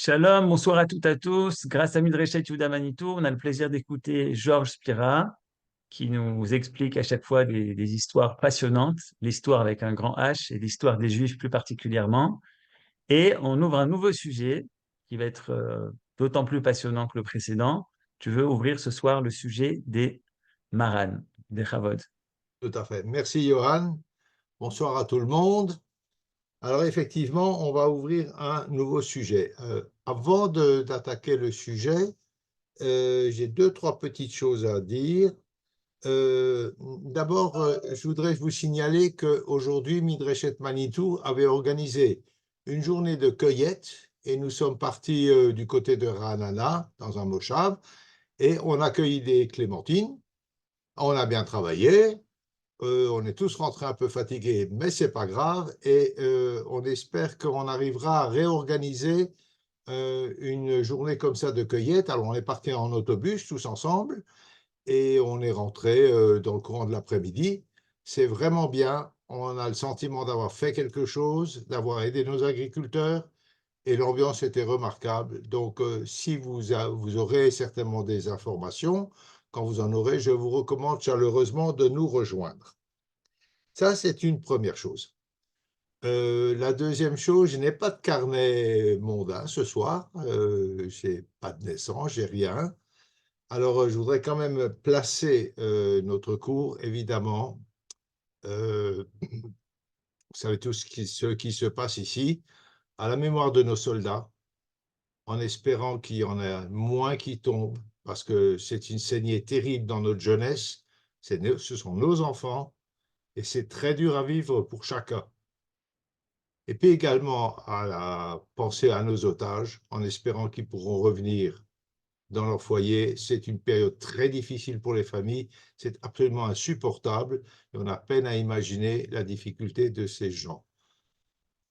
Shalom, bonsoir à toutes et à tous. Grâce à Midrashet Yehuda Manitou, on a le plaisir d'écouter Georges Spira, qui nous explique à chaque fois des histoires passionnantes, l'histoire avec un grand H et l'histoire des Juifs plus particulièrement. Et on ouvre un nouveau sujet qui va être d'autant plus passionnant que le précédent. Tu veux ouvrir ce soir le sujet des Maran, des Chavod. Tout à fait. Merci, Johan. Bonsoir à tout le monde. Alors, effectivement, on va ouvrir un nouveau sujet. Avant d'attaquer le sujet, j'ai deux, trois petites choses à dire. D'abord, je voudrais vous signaler qu'aujourd'hui, Midreshet Manitou avait organisé une journée de cueillette et nous sommes partis du côté de Ra'anana, dans un moshav, et on a accueilli des clémentines. On a bien travaillé. On est tous rentrés un peu fatigués, mais c'est pas grave. Et on espère qu'on arrivera à réorganiser une journée comme ça de cueillette. Alors, on est parti en autobus tous ensemble et on est rentré dans le courant de l'après-midi. C'est vraiment bien. On a le sentiment d'avoir fait quelque chose, d'avoir aidé nos agriculteurs et l'ambiance était remarquable. Donc, si vous aurez certainement des informations, quand vous en aurez, je vous recommande chaleureusement de nous rejoindre. Ça, c'est une première chose. La deuxième chose, je n'ai pas de carnet mondain ce soir. Je n'ai pas de naissance, j'ai rien. Alors, je voudrais quand même placer notre cours, évidemment. Vous savez tout ce qui se passe ici, à la mémoire de nos soldats, en espérant qu'il y en ait moins qui tombent, parce que c'est une saignée terrible dans notre jeunesse. Ce sont nos enfants, et c'est très dur à vivre pour chacun. Et puis également à penser à nos otages, en espérant qu'ils pourront revenir dans leur foyer. C'est une période très difficile pour les familles, c'est absolument insupportable, et on a peine à imaginer la difficulté de ces gens.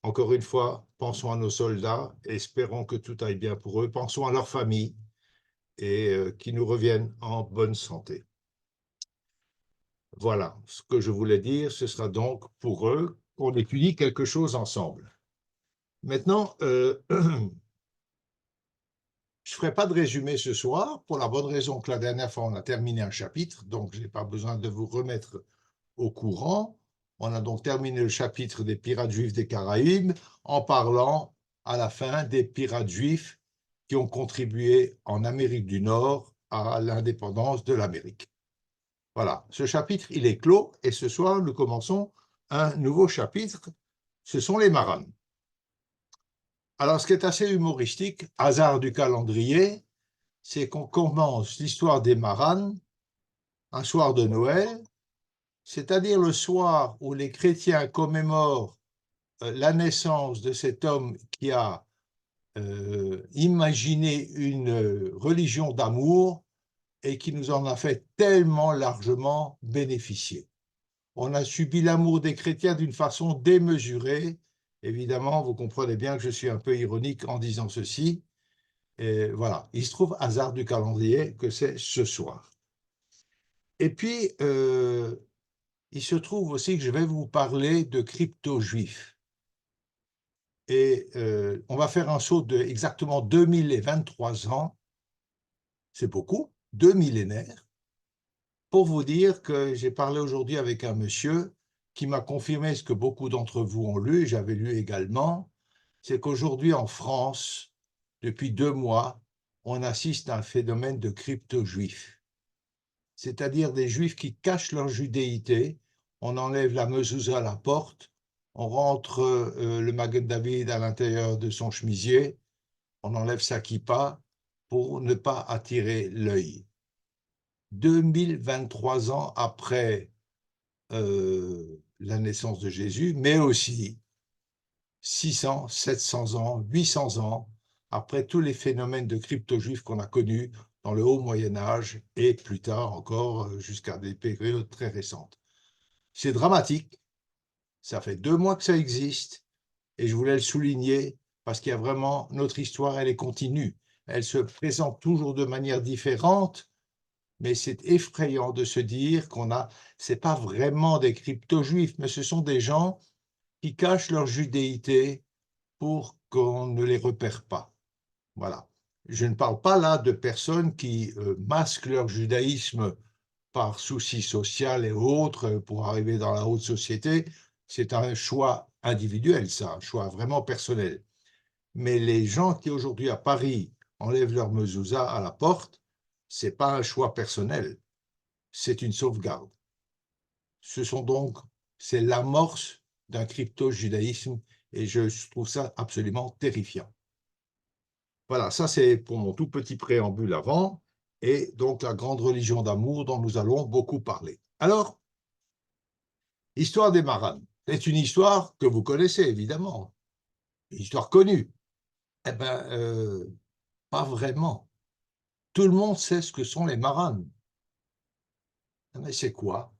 Encore une fois, pensons à nos soldats, espérons que tout aille bien pour eux, pensons à leurs familles, et qu'ils nous reviennent en bonne santé. Voilà ce que je voulais dire, ce sera donc pour eux qu'on étudie quelque chose ensemble. Maintenant, je ne ferai pas de résumé ce soir, pour la bonne raison que la dernière fois, on a terminé un chapitre, donc je n'ai pas besoin de vous remettre au courant. On a donc terminé le chapitre des pirates juifs des Caraïbes en parlant à la fin des pirates juifs qui ont contribué en Amérique du Nord à l'indépendance de l'Amérique. Voilà, ce chapitre, il est clos et ce soir, nous commençons un nouveau chapitre, ce sont les Marans. Alors, ce qui est assez humoristique, hasard du calendrier, c'est qu'on commence l'histoire des Marans un soir de Noël, c'est-à-dire le soir où les chrétiens commémorent la naissance de cet homme qui a imaginé une religion d'amour et qui nous en a fait tellement largement bénéficier. On a subi l'amour des chrétiens d'une façon démesurée. Évidemment, vous comprenez bien que je suis un peu ironique en disant ceci. Et voilà, il se trouve, hasard du calendrier, que c'est ce soir. Et puis, il se trouve aussi que je vais vous parler de crypto-juifs. Et on va faire un saut de exactement 2023 ans, c'est beaucoup, 2 millénaires, pour vous dire que j'ai parlé aujourd'hui avec un monsieur qui m'a confirmé ce que beaucoup d'entre vous ont lu, j'avais lu également, c'est qu'aujourd'hui en France, depuis 2 mois, on assiste à un phénomène de crypto-juifs, c'est-à-dire des juifs qui cachent leur judéité, on enlève la mezouza à la porte, on rentre le Magen David à l'intérieur de son chemisier, on enlève sa kippa pour ne pas attirer l'œil. 2023 ans après la naissance de Jésus, mais aussi 600, 700 ans, 800 ans après tous les phénomènes de crypto-juifs qu'on a connus dans le haut Moyen-Âge et plus tard encore jusqu'à des périodes très récentes. C'est dramatique, ça fait 2 mois que ça existe et je voulais le souligner parce qu'il y a vraiment, notre histoire, elle est continue. Elle se présente toujours de manière différente, mais c'est effrayant de se dire c'est pas vraiment des crypto-juifs, mais ce sont des gens qui cachent leur judéité pour qu'on ne les repère pas. Voilà. Je ne parle pas là de personnes qui masquent leur judaïsme par souci social et autres pour arriver dans la haute société. C'est un choix individuel, ça, un choix vraiment personnel. Mais les gens qui aujourd'hui à Paris enlèvent leur mezouza à la porte, c'est pas un choix personnel, c'est une sauvegarde. C'est l'amorce d'un crypto-judaïsme et je trouve ça absolument terrifiant. Voilà, ça c'est pour mon tout petit préambule avant, et donc la grande religion d'amour dont nous allons beaucoup parler. Alors, l'histoire des Marans, c'est une histoire que vous connaissez évidemment, une histoire connue. Eh bien, pas vraiment. Tout le monde sait ce que sont les Marans. Mais c'est quoi?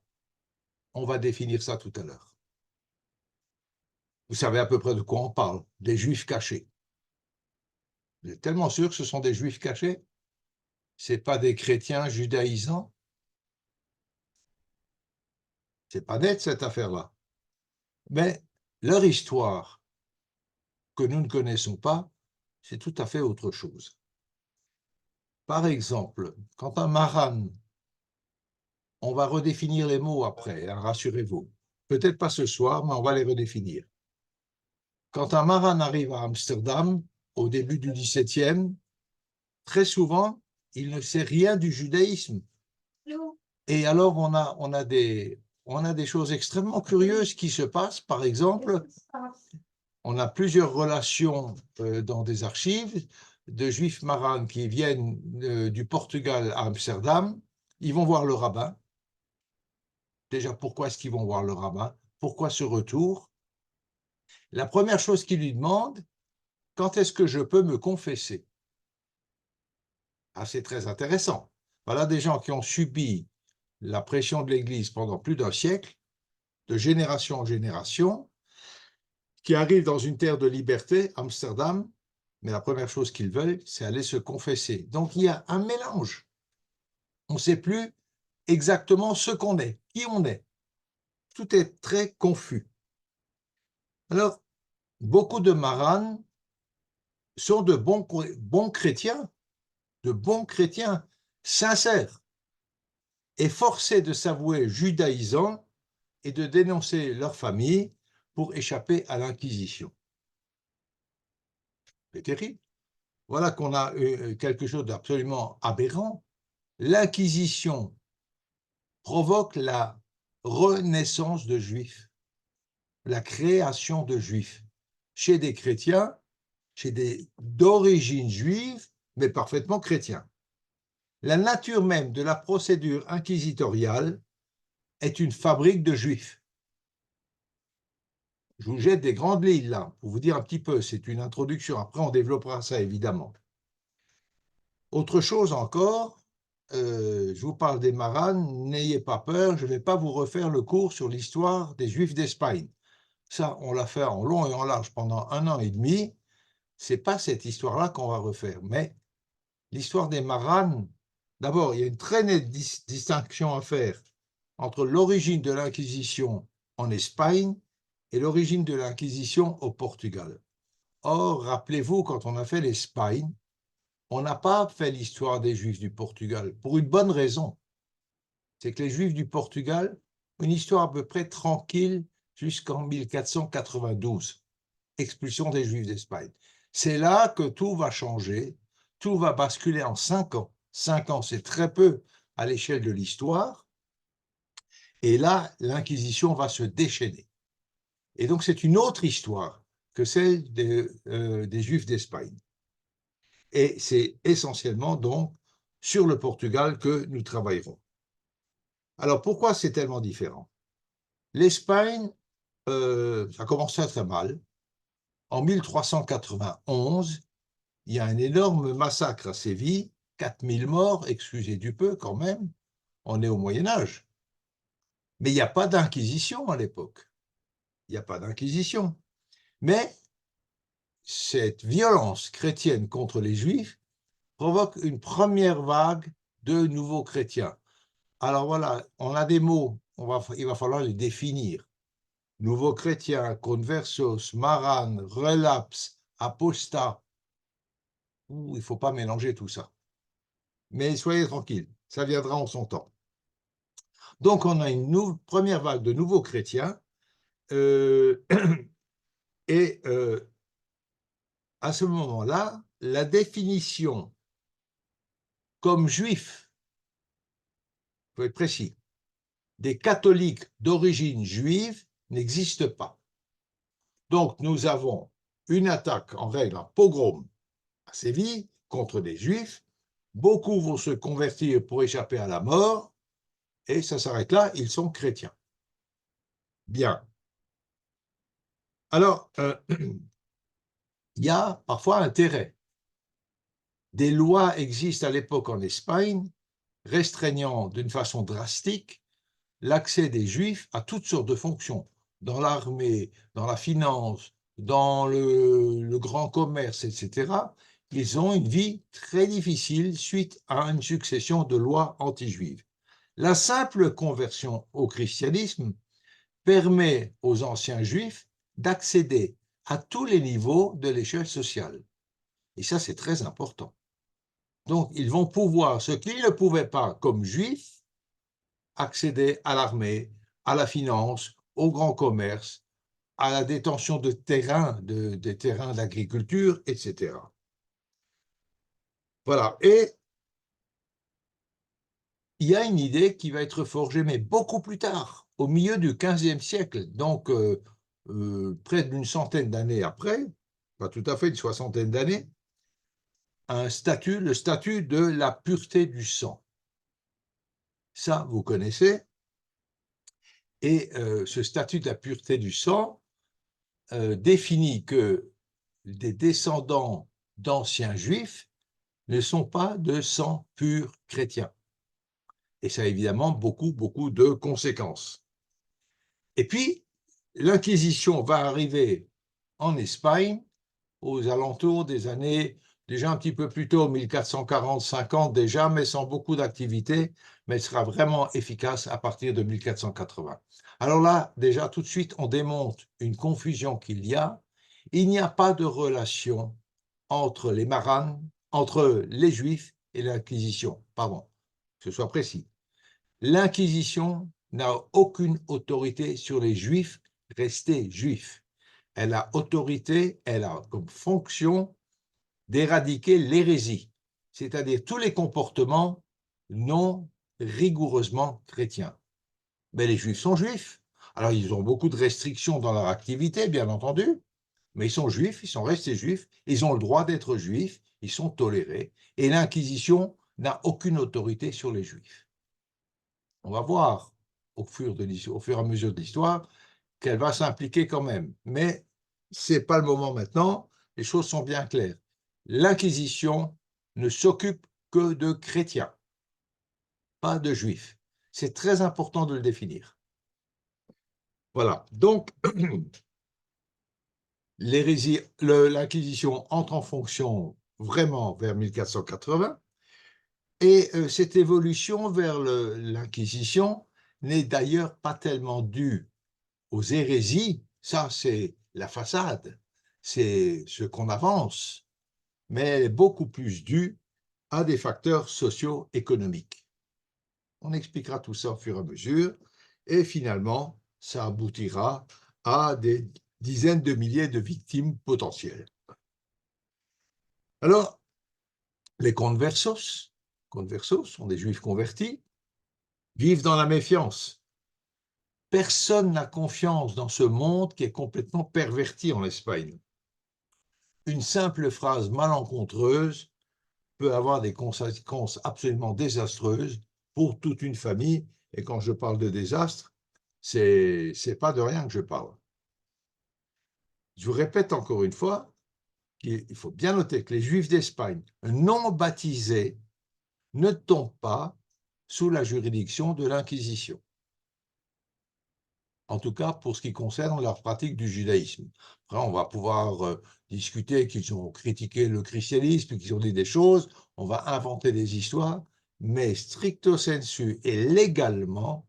On va définir ça tout à l'heure. Vous savez à peu près de quoi on parle, des Juifs cachés. Vous êtes tellement sûr que ce sont des Juifs cachés? Ce n'est pas des chrétiens judaïsants? C'est pas net cette affaire-là. Mais leur histoire, que nous ne connaissons pas, c'est tout à fait autre chose. Par exemple, quand un Maran, on va redéfinir les mots après, hein, rassurez-vous. Peut-être pas ce soir, mais on va les redéfinir. Quand un Maran arrive à Amsterdam, au début du XVIIe, très souvent, il ne sait rien du judaïsme. Et alors, on a des choses extrêmement curieuses qui se passent. Par exemple, on a plusieurs relations dans des archives de juifs marans qui viennent du Portugal à Amsterdam. Ils vont voir le rabbin. Déjà, pourquoi est-ce qu'ils vont voir le rabbin? Pourquoi ce retour? La première chose qu'il lui demande, quand est-ce que je peux me confesser? Ah, c'est très intéressant. Voilà des gens qui ont subi la pression de l'Église pendant plus d'un siècle, de génération en génération, qui arrivent dans une terre de liberté, Amsterdam, mais la première chose qu'ils veulent, c'est aller se confesser. Donc il y a un mélange. On ne sait plus exactement ce qu'on est, qui on est. Tout est très confus. Alors, beaucoup de Marans sont de bons chrétiens, sincères, et forcés de s'avouer judaïsants et de dénoncer leur famille pour échapper à l'Inquisition. C'est terrible. Voilà qu'on a quelque chose d'absolument aberrant. L'Inquisition provoque la renaissance de Juifs, la création de Juifs, chez des chrétiens, d'origine juive, mais parfaitement chrétiens. La nature même de la procédure inquisitoriale est une fabrique de Juifs. Je vous jette des grandes lignes là, pour vous dire un petit peu, c'est une introduction, après on développera ça évidemment. Autre chose encore, je vous parle des Marans, n'ayez pas peur, je ne vais pas vous refaire le cours sur l'histoire des Juifs d'Espagne. Ça, on l'a fait en long et en large pendant 1 an et demi. Ce n'est pas cette histoire-là qu'on va refaire, mais l'histoire des Marans, d'abord, il y a une très nette distinction à faire entre l'origine de l'Inquisition en Espagne et l'origine de l'Inquisition au Portugal. Or, rappelez-vous, quand on a fait l'Espagne, on n'a pas fait l'histoire des Juifs du Portugal, pour une bonne raison. C'est que les Juifs du Portugal ont une histoire à peu près tranquille jusqu'en 1492, expulsion des Juifs d'Espagne. C'est là que tout va changer, tout va basculer en 5 ans. 5 ans, c'est très peu à l'échelle de l'histoire. Et là, l'Inquisition va se déchaîner. Et donc, c'est une autre histoire que celle des Juifs d'Espagne. Et c'est essentiellement donc sur le Portugal que nous travaillerons. Alors, pourquoi c'est tellement différent? L'Espagne, ça commence très mal. En 1391, il y a un énorme massacre à Séville, 4000 morts, excusez du peu quand même, on est au Moyen-Âge. Mais il n'y a pas d'inquisition à l'époque. Il n'y a pas d'inquisition. Mais cette violence chrétienne contre les Juifs provoque une première vague de nouveaux chrétiens. Alors voilà, on a des mots, il va falloir les définir. Nouveaux chrétiens, conversos, maran, relapse, apostat. il ne faut pas mélanger tout ça. Mais soyez tranquilles, ça viendra en son temps. Donc, on a une première vague de nouveaux chrétiens, et à ce moment-là, la définition comme juif, il faut être précis, des catholiques d'origine juive n'existe pas. Donc, nous avons une attaque en règle, un pogrom à Séville contre des juifs. Beaucoup vont se convertir pour échapper à la mort, et ça s'arrête là, ils sont chrétiens. Bien. Alors, il y a parfois intérêt. Des lois existent à l'époque en Espagne, restreignant d'une façon drastique l'accès des Juifs à toutes sortes de fonctions, dans l'armée, dans la finance, dans le grand commerce, etc. Ils ont une vie très difficile suite à une succession de lois anti-juives. La simple conversion au christianisme permet aux anciens Juifs d'accéder à tous les niveaux de l'échelle sociale. Et ça, c'est très important. Donc, ils vont pouvoir, ce qu'ils ne pouvaient pas comme Juifs, accéder à l'armée, à la finance, au grand commerce, à la détention de terrains, des terrains d'agriculture, etc. Voilà. Et il y a une idée qui va être forgée, mais beaucoup plus tard, au milieu du XVe siècle, donc près d'une centaine d'années après, pas tout à fait, une soixantaine d'années, un statut, le statut de la pureté du sang. Ça, vous connaissez. Et ce statut de la pureté du sang définit que des descendants d'anciens juifs ne sont pas de sang pur chrétien. Et ça a évidemment beaucoup, beaucoup de conséquences. Et puis, l'Inquisition va arriver en Espagne aux alentours des années, déjà un petit peu plus tôt, 1440-50 déjà, mais sans beaucoup d'activité, mais elle sera vraiment efficace à partir de 1480. Alors là, déjà, tout de suite, on démontre une confusion qu'il y a. Il n'y a pas de relation entre les maranes, entre les Juifs et l'Inquisition. Pardon, que ce soit précis. L'Inquisition n'a aucune autorité sur les Juifs restés juifs. Elle a autorité, elle a comme fonction d'éradiquer l'hérésie, c'est-à-dire tous les comportements non rigoureusement chrétiens. Mais les Juifs sont juifs. Alors, ils ont beaucoup de restrictions dans leur activité, bien entendu, mais ils sont juifs, ils sont restés juifs, ils ont le droit d'être juifs, ils sont tolérés, et l'Inquisition n'a aucune autorité sur les Juifs. On va voir au fur et à mesure de l'histoire qu'elle va s'impliquer quand même, mais ce n'est pas le moment maintenant, les choses sont bien claires. L'Inquisition ne s'occupe que de chrétiens, pas de juifs. C'est très important de le définir. Voilà, donc l'Inquisition entre en fonction vraiment vers 1480, et cette évolution vers l'Inquisition n'est d'ailleurs pas tellement due aux hérésies, ça c'est la façade, c'est ce qu'on avance, mais elle est beaucoup plus due à des facteurs socio-économiques. On expliquera tout ça au fur et à mesure, et finalement, ça aboutira à des dizaines de milliers de victimes potentielles. Alors, les conversos sont des juifs convertis, vivent dans la méfiance. Personne n'a confiance dans ce monde qui est complètement perverti en Espagne. Une simple phrase malencontreuse peut avoir des conséquences absolument désastreuses pour toute une famille. Et quand je parle de désastre, c'est pas de rien que je parle. Je vous répète encore une fois qu'il faut bien noter que les Juifs d'Espagne non baptisés ne tombent pas sous la juridiction de l'Inquisition. En tout cas, pour ce qui concerne leur pratique du judaïsme. Après, on va pouvoir discuter qu'ils ont critiqué le christianisme, qu'ils ont dit des choses, on va inventer des histoires, mais stricto sensu et légalement,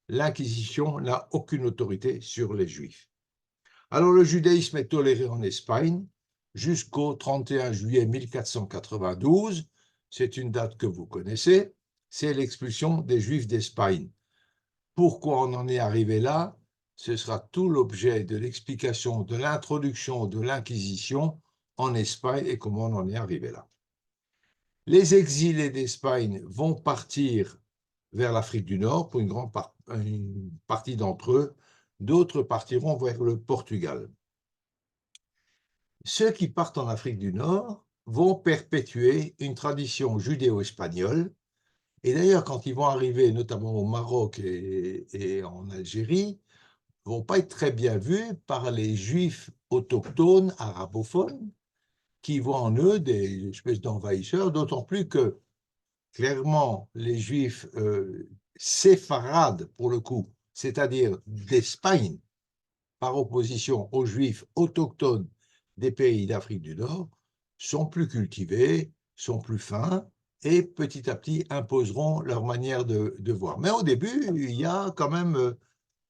l'Inquisition n'a aucune autorité sur les Juifs. Alors, le judaïsme est toléré en Espagne, jusqu'au 31 juillet 1492. C'est une date que vous connaissez, c'est l'expulsion des Juifs d'Espagne. Pourquoi on en est arrivé là? Ce sera tout l'objet de l'explication de l'introduction de l'Inquisition en Espagne et comment on en est arrivé là. Les exilés d'Espagne vont partir vers l'Afrique du Nord pour une partie d'entre eux. D'autres partiront vers le Portugal. Ceux qui partent en Afrique du Nord vont perpétuer une tradition judéo-espagnole. Et d'ailleurs, quand ils vont arriver, notamment au Maroc et en Algérie, ne vont pas être très bien vus par les Juifs autochtones arabophones qui voient en eux des espèces d'envahisseurs, d'autant plus que, clairement, les Juifs séfarades, pour le coup, c'est-à-dire d'Espagne, par opposition aux Juifs autochtones des pays d'Afrique du Nord, sont plus cultivés, sont plus fins, et petit à petit imposeront leur manière de voir. Mais au début, il y a quand même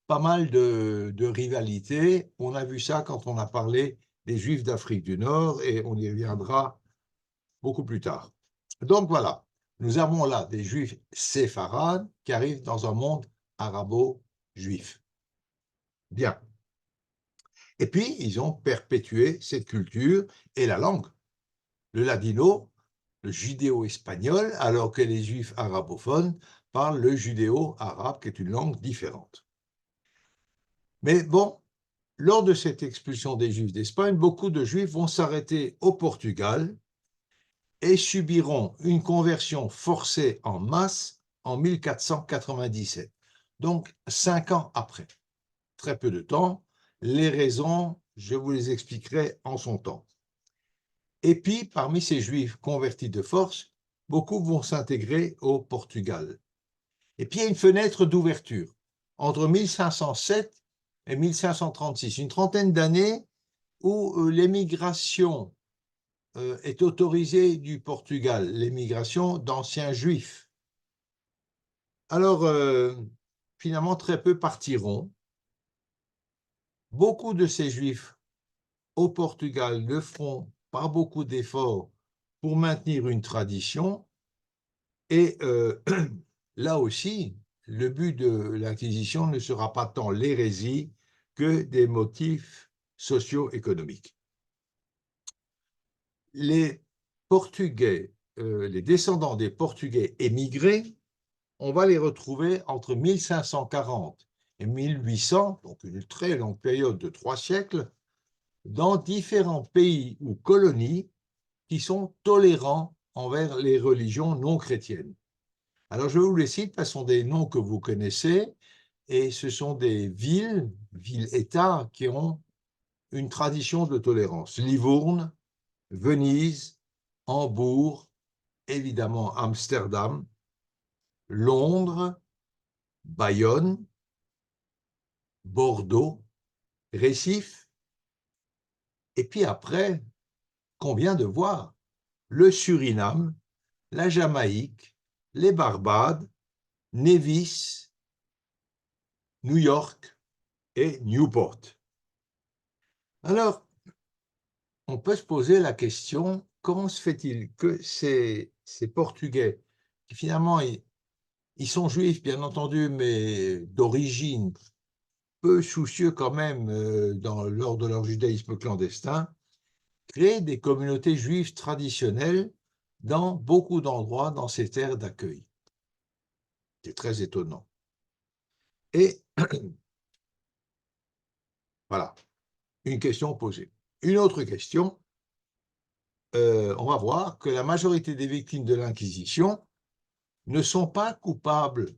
pas mal de rivalités. On a vu ça quand on a parlé des Juifs d'Afrique du Nord, et on y reviendra beaucoup plus tard. Donc voilà, nous avons là des Juifs séfarades qui arrivent dans un monde arabo-juif. Bien. Et puis, ils ont perpétué cette culture et la langue. Le ladino, le judéo-espagnol, alors que les juifs arabophones parlent le judéo-arabe, qui est une langue différente. Mais bon, lors de cette expulsion des juifs d'Espagne, beaucoup de juifs vont s'arrêter au Portugal et subiront une conversion forcée en masse en 1497. Donc, 5 ans après. Très peu de temps. Les raisons, je vous les expliquerai en son temps. Et puis, parmi ces Juifs convertis de force, beaucoup vont s'intégrer au Portugal. Et puis, il y a une fenêtre d'ouverture entre 1507 et 1536, une trentaine d'années où l'émigration est autorisée du Portugal, l'émigration d'anciens Juifs. Alors, finalement, très peu partiront. Beaucoup de ces Juifs au Portugal le feront par beaucoup d'efforts pour maintenir une tradition. Et là aussi, le but de l'Inquisition ne sera pas tant l'hérésie que des motifs socio-économiques. Les Portugais, les descendants des Portugais émigrés, on va les retrouver entre 1540 et 1800, donc une très longue période de 3 siècles, dans différents pays ou colonies qui sont tolérants envers les religions non chrétiennes. Alors, je vous les cite, ce sont des noms que vous connaissez, et ce sont des villes-États qui ont une tradition de tolérance. Livourne, Venise, Hambourg, évidemment Amsterdam, Londres, Bayonne, Bordeaux, Recife, et puis après, qu'on vient de voir, le Suriname, la Jamaïque, les Barbades, Nevis, New York et Newport. Alors, on peut se poser la question, comment se fait-il que ces Portugais, qui finalement, ils sont juifs, bien entendu, mais d'origine, peu soucieux quand même lors de leur judaïsme clandestin, créent des communautés juives traditionnelles dans beaucoup d'endroits dans ces terres d'accueil. C'est très étonnant. Et voilà, une question posée. Une autre question, on va voir que la majorité des victimes de l'Inquisition ne sont pas coupables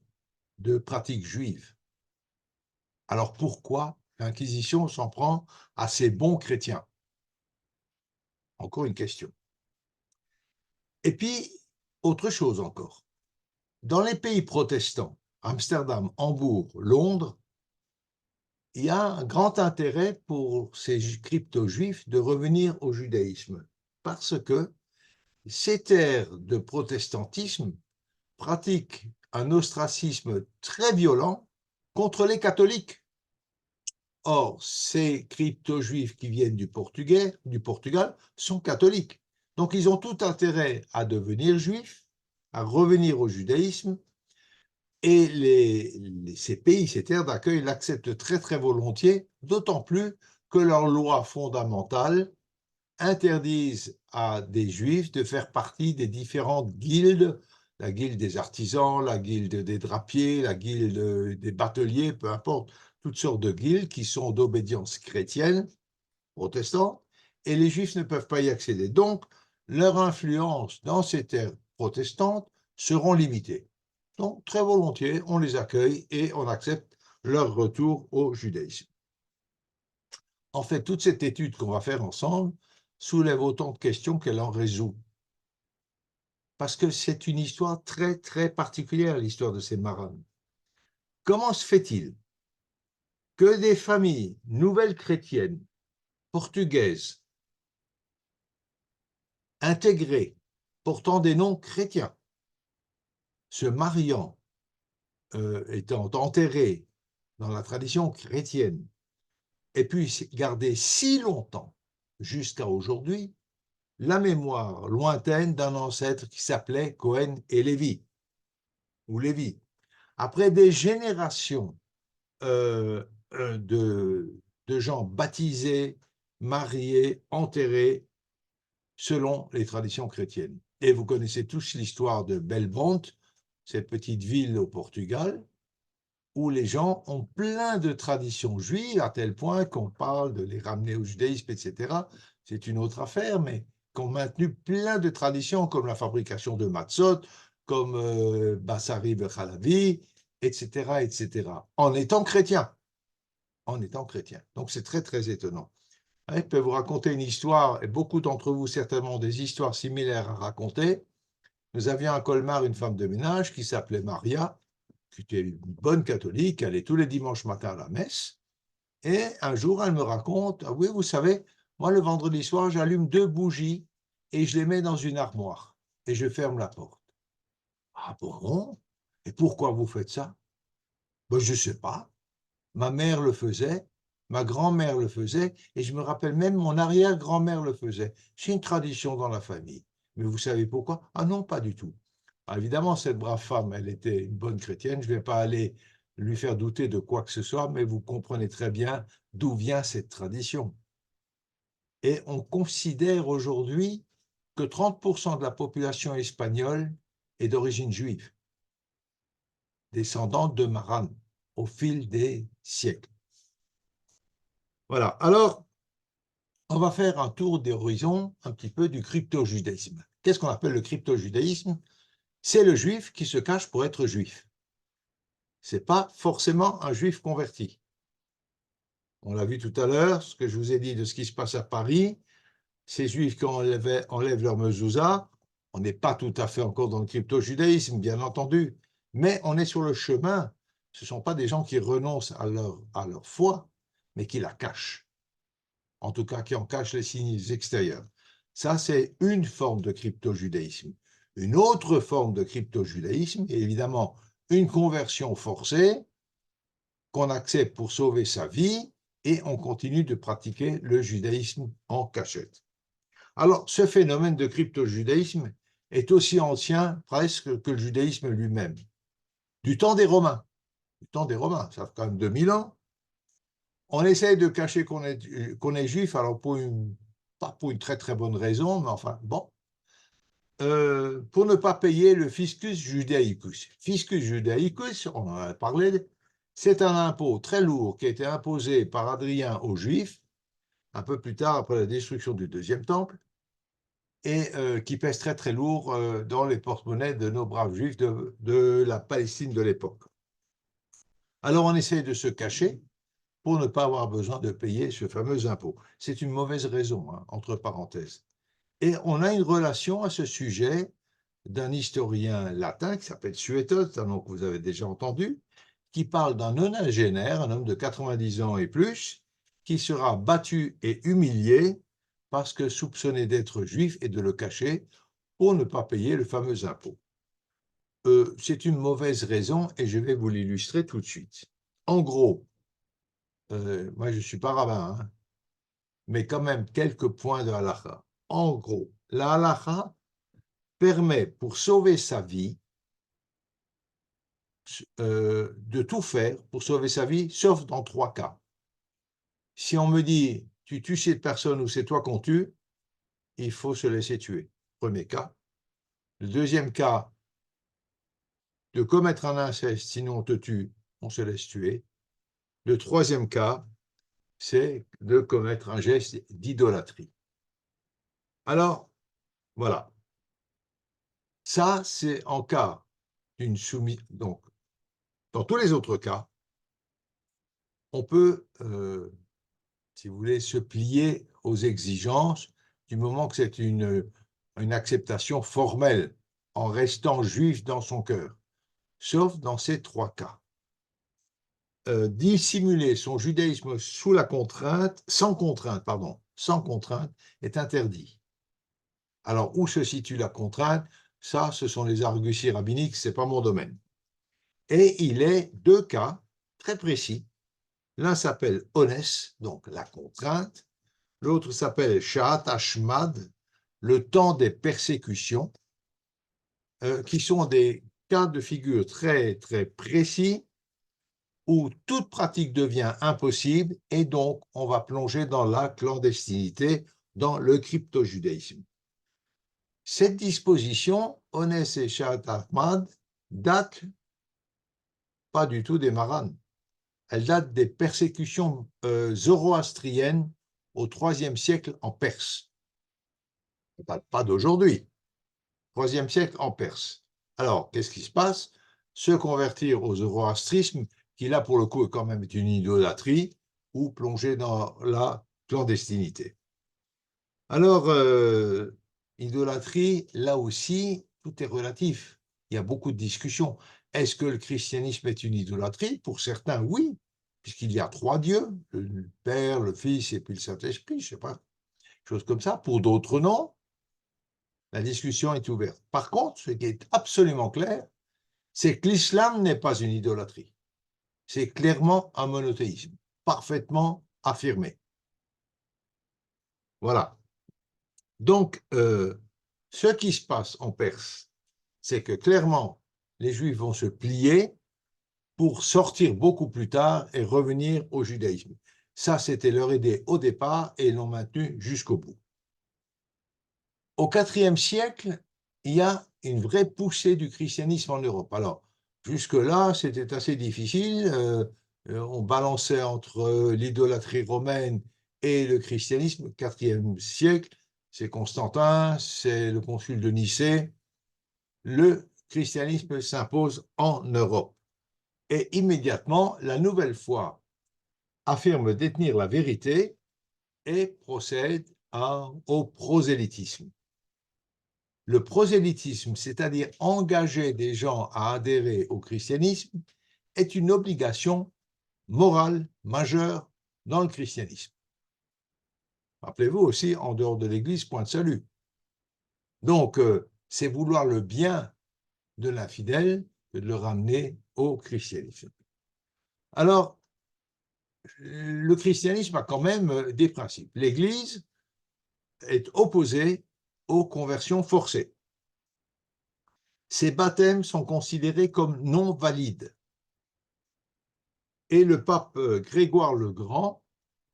de pratiques juives. Alors pourquoi l'Inquisition s'en prend à ces bons chrétiens? Encore une question. Et puis, autre chose encore. Dans les pays protestants, Amsterdam, Hambourg, Londres, il y a un grand intérêt pour ces crypto-juifs de revenir au judaïsme, parce que ces terres de protestantisme pratiquent un ostracisme très violent contre les catholiques. Or, ces crypto-juifs qui viennent du Portugal, sont catholiques. Donc, ils ont tout intérêt à devenir juifs, à revenir au judaïsme, et ces pays, ces terres d'accueil, l'acceptent très très volontiers, d'autant plus que leurs lois fondamentales interdisent à des juifs de faire partie des différentes guildes, la guilde des artisans, la guilde des drapiers, la guilde des bateliers, peu importe, toutes sortes de guildes qui sont d'obédience chrétienne, protestante, et les juifs ne peuvent pas y accéder. Donc, leur influence dans ces terres protestantes seront limitées. Donc, très volontiers, on les accueille et on accepte leur retour au judaïsme. En fait, toute cette étude qu'on va faire ensemble soulève autant de questions qu'elle en résout. Parce que c'est une histoire très, très particulière, l'histoire de ces marans. Comment se fait-il que des familles nouvelles chrétiennes, portugaises, intégrées, portant des noms chrétiens, se mariant, étant enterrées dans la tradition chrétienne, et puissent garder si longtemps, jusqu'à aujourd'hui, la mémoire lointaine d'un ancêtre qui s'appelait Cohen et Lévi, ou Lévi. Après des générations euh, de gens baptisés, mariés, enterrés, selon les traditions chrétiennes. Et vous connaissez tous l'histoire de Belmonte, cette petite ville au Portugal, où les gens ont plein de traditions juives, à tel point qu'on parle de les ramener au judaïsme, etc. C'est une autre affaire, mais qu'on maintenu plein de traditions, comme la fabrication de matzot, comme Bassari Bechalavi, etc., etc., en étant chrétien. En étant chrétien. Donc c'est très, très étonnant. Je peux vous raconter une histoire, et beaucoup d'entre vous certainement ont des histoires similaires à raconter. Nous avions à Colmar une femme de ménage qui s'appelait Maria, qui était une bonne catholique, elle allait tous les dimanches matin à la messe. Et un jour, elle me raconte, ah oui, vous savez, moi le vendredi soir, j'allume 2 bougies et je les mets dans une armoire et je ferme la porte. Ah bon? Et pourquoi vous faites ça? Ben, je ne sais pas. Ma mère le faisait, ma grand-mère le faisait, et je me rappelle même mon arrière-grand-mère le faisait. C'est une tradition dans la famille. Mais vous savez pourquoi? Ah non, pas du tout. Alors évidemment, cette brave femme, elle était une bonne chrétienne. Je ne vais pas aller lui faire douter de quoi que ce soit, mais vous comprenez très bien d'où vient cette tradition. Et on considère aujourd'hui que 30% de la population espagnole est d'origine juive, descendante de Maran, au fil des siècles. Voilà. Alors, on va faire un tour d'horizon un petit peu du crypto-judaïsme. Qu'est-ce qu'on appelle le crypto-judaïsme? C'est le juif qui se cache pour être juif. Ce n'est pas forcément un juif converti. On l'a vu tout à l'heure, ce que je vous ai dit de ce qui se passe à Paris, ces juifs qui enlèvent leur mezouza, on n'est pas tout à fait encore dans le crypto-judaïsme, bien entendu, mais on est sur le chemin. Ce ne sont pas des gens qui renoncent à leur foi, mais qui la cachent. En tout cas qui en cachent les signes extérieurs. Ça, c'est une forme de crypto-judaïsme. Une autre forme de crypto-judaïsme est évidemment une conversion forcée qu'on accepte pour sauver sa vie et on continue de pratiquer le judaïsme en cachette. Alors, ce phénomène de crypto-judaïsme est aussi ancien presque que le judaïsme lui-même. Du temps des Romains. Du temps des Romains, ça fait quand même 2000 ans. On essaye de cacher qu'on est juif, alors pas pour une très très bonne raison, mais enfin, bon, pour ne pas payer le fiscus judaicus. Fiscus judaicus, on en a parlé, c'est un impôt très lourd qui a été imposé par Adrien aux Juifs, un peu plus tard après la destruction du Deuxième Temple, et qui pèse très très lourd dans les porte-monnaies de nos braves Juifs de la Palestine de l'époque. Alors on essaye de se cacher pour ne pas avoir besoin de payer ce fameux impôt. C'est une mauvaise raison, hein, entre parenthèses. Et on a une relation à ce sujet d'un historien latin qui s'appelle Suétone, un nom que vous avez déjà entendu, qui parle d'un nonagénaire, un homme de 90 ans et plus, qui sera battu et humilié parce que soupçonné d'être juif et de le cacher pour ne pas payer le fameux impôt. C'est une mauvaise raison et je vais vous l'illustrer tout de suite. En gros, moi je ne suis pas rabbin, hein, mais quand même quelques points de halakha. En gros, la halakha permet pour sauver sa vie de tout faire pour sauver sa vie, sauf dans 3 cas. Si on me dit tu tues cette personne ou c'est toi qu'on tue, il faut se laisser tuer. Premier cas. Le deuxième cas, de commettre un inceste, sinon on te tue, on se laisse tuer. Le troisième cas, c'est de commettre un geste d'idolâtrie. Alors, voilà. Ça, c'est en cas d'une soumission. Donc, dans tous les autres cas, on peut, si vous voulez, se plier aux exigences du moment que c'est une acceptation formelle, en restant juif dans son cœur, sauf dans ces 3 cas. Dissimuler son judaïsme sous la contrainte, sans contrainte, est interdit. Alors, où se situe la contrainte? Ça, ce sont les arguties rabbiniques, ce n'est pas mon domaine. Et il est 2 cas très précis. L'un s'appelle Onès, donc la contrainte. L'autre s'appelle Sha'at Hashmad, le temps des persécutions, qui sont des cas de figure très, très précis où toute pratique devient impossible et donc on va plonger dans la clandestinité, dans le crypto-judaïsme. Cette disposition, Onès et Sha'at Ahmad, date pas du tout des Maran. Elle date des persécutions zoroastriennes au IIIe siècle en Perse. On ne parle pas d'aujourd'hui. IIIe siècle en Perse. Alors, qu'est-ce qui se passe? Se convertir au zoroastrisme, qui là, pour le coup, est quand même une idolâtrie, ou plonger dans la clandestinité. Alors, idolâtrie, là aussi, tout est relatif. Il y a beaucoup de discussions. Est-ce que le christianisme est une idolâtrie? Pour certains, oui, puisqu'il y a 3 dieux, le Père, le Fils et puis le Saint-Esprit, je ne sais pas, chose comme ça. Pour d'autres, non. La discussion est ouverte. Par contre, ce qui est absolument clair, c'est que l'islam n'est pas une idolâtrie. C'est clairement un monothéisme, parfaitement affirmé. Voilà. Donc, ce qui se passe en Perse, c'est que clairement, les Juifs vont se plier pour sortir beaucoup plus tard et revenir au judaïsme. Ça, c'était leur idée au départ et ils l'ont maintenu jusqu'au bout. Au IVe siècle, il y a une vraie poussée du christianisme en Europe. Alors, jusque-là, c'était assez difficile. On balançait entre l'idolâtrie romaine et le christianisme. IVe siècle, c'est Constantin, c'est le concile de Nicée. Le christianisme s'impose en Europe. Et immédiatement, la nouvelle foi affirme détenir la vérité et procède au prosélytisme. Le prosélytisme, c'est-à-dire engager des gens à adhérer au christianisme, est une obligation morale majeure dans le christianisme. Rappelez-vous aussi, en dehors de l'Église, point de salut. Donc, c'est vouloir le bien de l'infidèle que de le ramener au christianisme. Alors, le christianisme a quand même des principes. L'Église est opposée aux conversions forcées. Ces baptêmes sont considérés comme non valides. Et le pape Grégoire le Grand,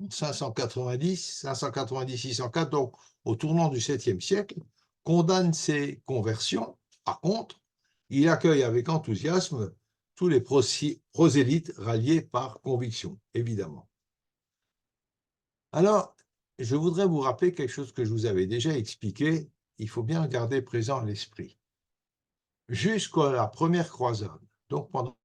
en 590-604, donc au tournant du 7e siècle, condamne ces conversions. Par contre, il accueille avec enthousiasme tous les prosélytes ralliés par conviction, évidemment. Alors, je voudrais vous rappeler quelque chose que je vous avais déjà expliqué. Il faut bien garder présent à l'esprit. Jusqu'à la première croisade, donc pendant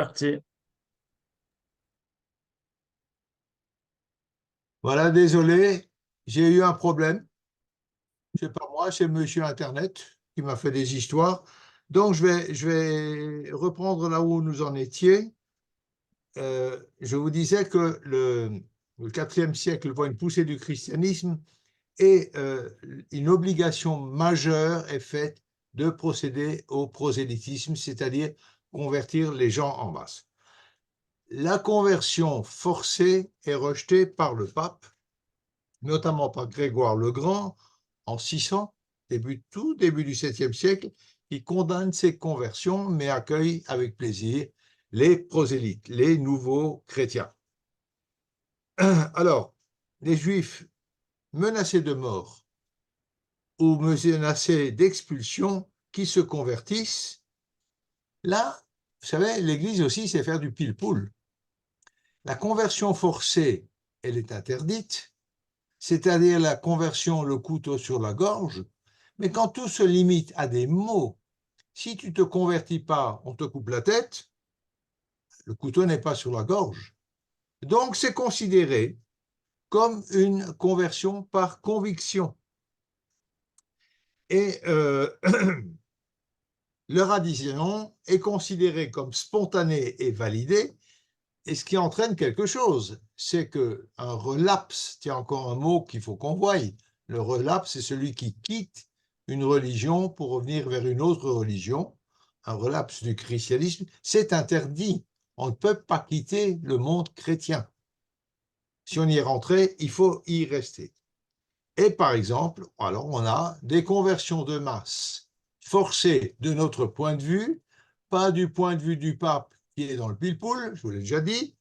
Parti. Voilà, désolé, j'ai eu un problème. C'est pas moi, c'est Monsieur Internet qui m'a fait des histoires. Donc, je vais reprendre là où nous en étions. Je vous disais que le IVe siècle voit une poussée du christianisme et une obligation majeure est faite de procéder au prosélytisme, c'est-à-dire convertir les gens en masse. La conversion forcée est rejetée par le pape, notamment par Grégoire le Grand, en 600, tout début du 7e siècle, qui condamne ces conversions, mais accueille avec plaisir les prosélytes, les nouveaux chrétiens. Alors, les Juifs menacés de mort ou menacés d'expulsion qui se convertissent, là, vous savez, l'Église aussi sait faire du pile-poule. La conversion forcée, elle est interdite, c'est-à-dire la conversion le couteau sur la gorge, mais quand tout se limite à des mots, si tu ne te convertis pas, on te coupe la tête, le couteau n'est pas sur la gorge. Donc c'est considéré comme une conversion par conviction. Et leur adhésion est considérée comme spontanée et validée, et ce qui entraîne quelque chose, c'est qu'un relapse, tiens encore un mot qu'il faut qu'on voie, le relapse, c'est celui qui quitte une religion pour revenir vers une autre religion, un relapse du christianisme, c'est interdit. On ne peut pas quitter le monde chrétien. Si on y est rentré, il faut y rester. Et par exemple, alors on a des conversions de masse forcées de notre point de vue, pas du point de vue du pape qui est dans le pile-poule, je vous l'ai déjà dit.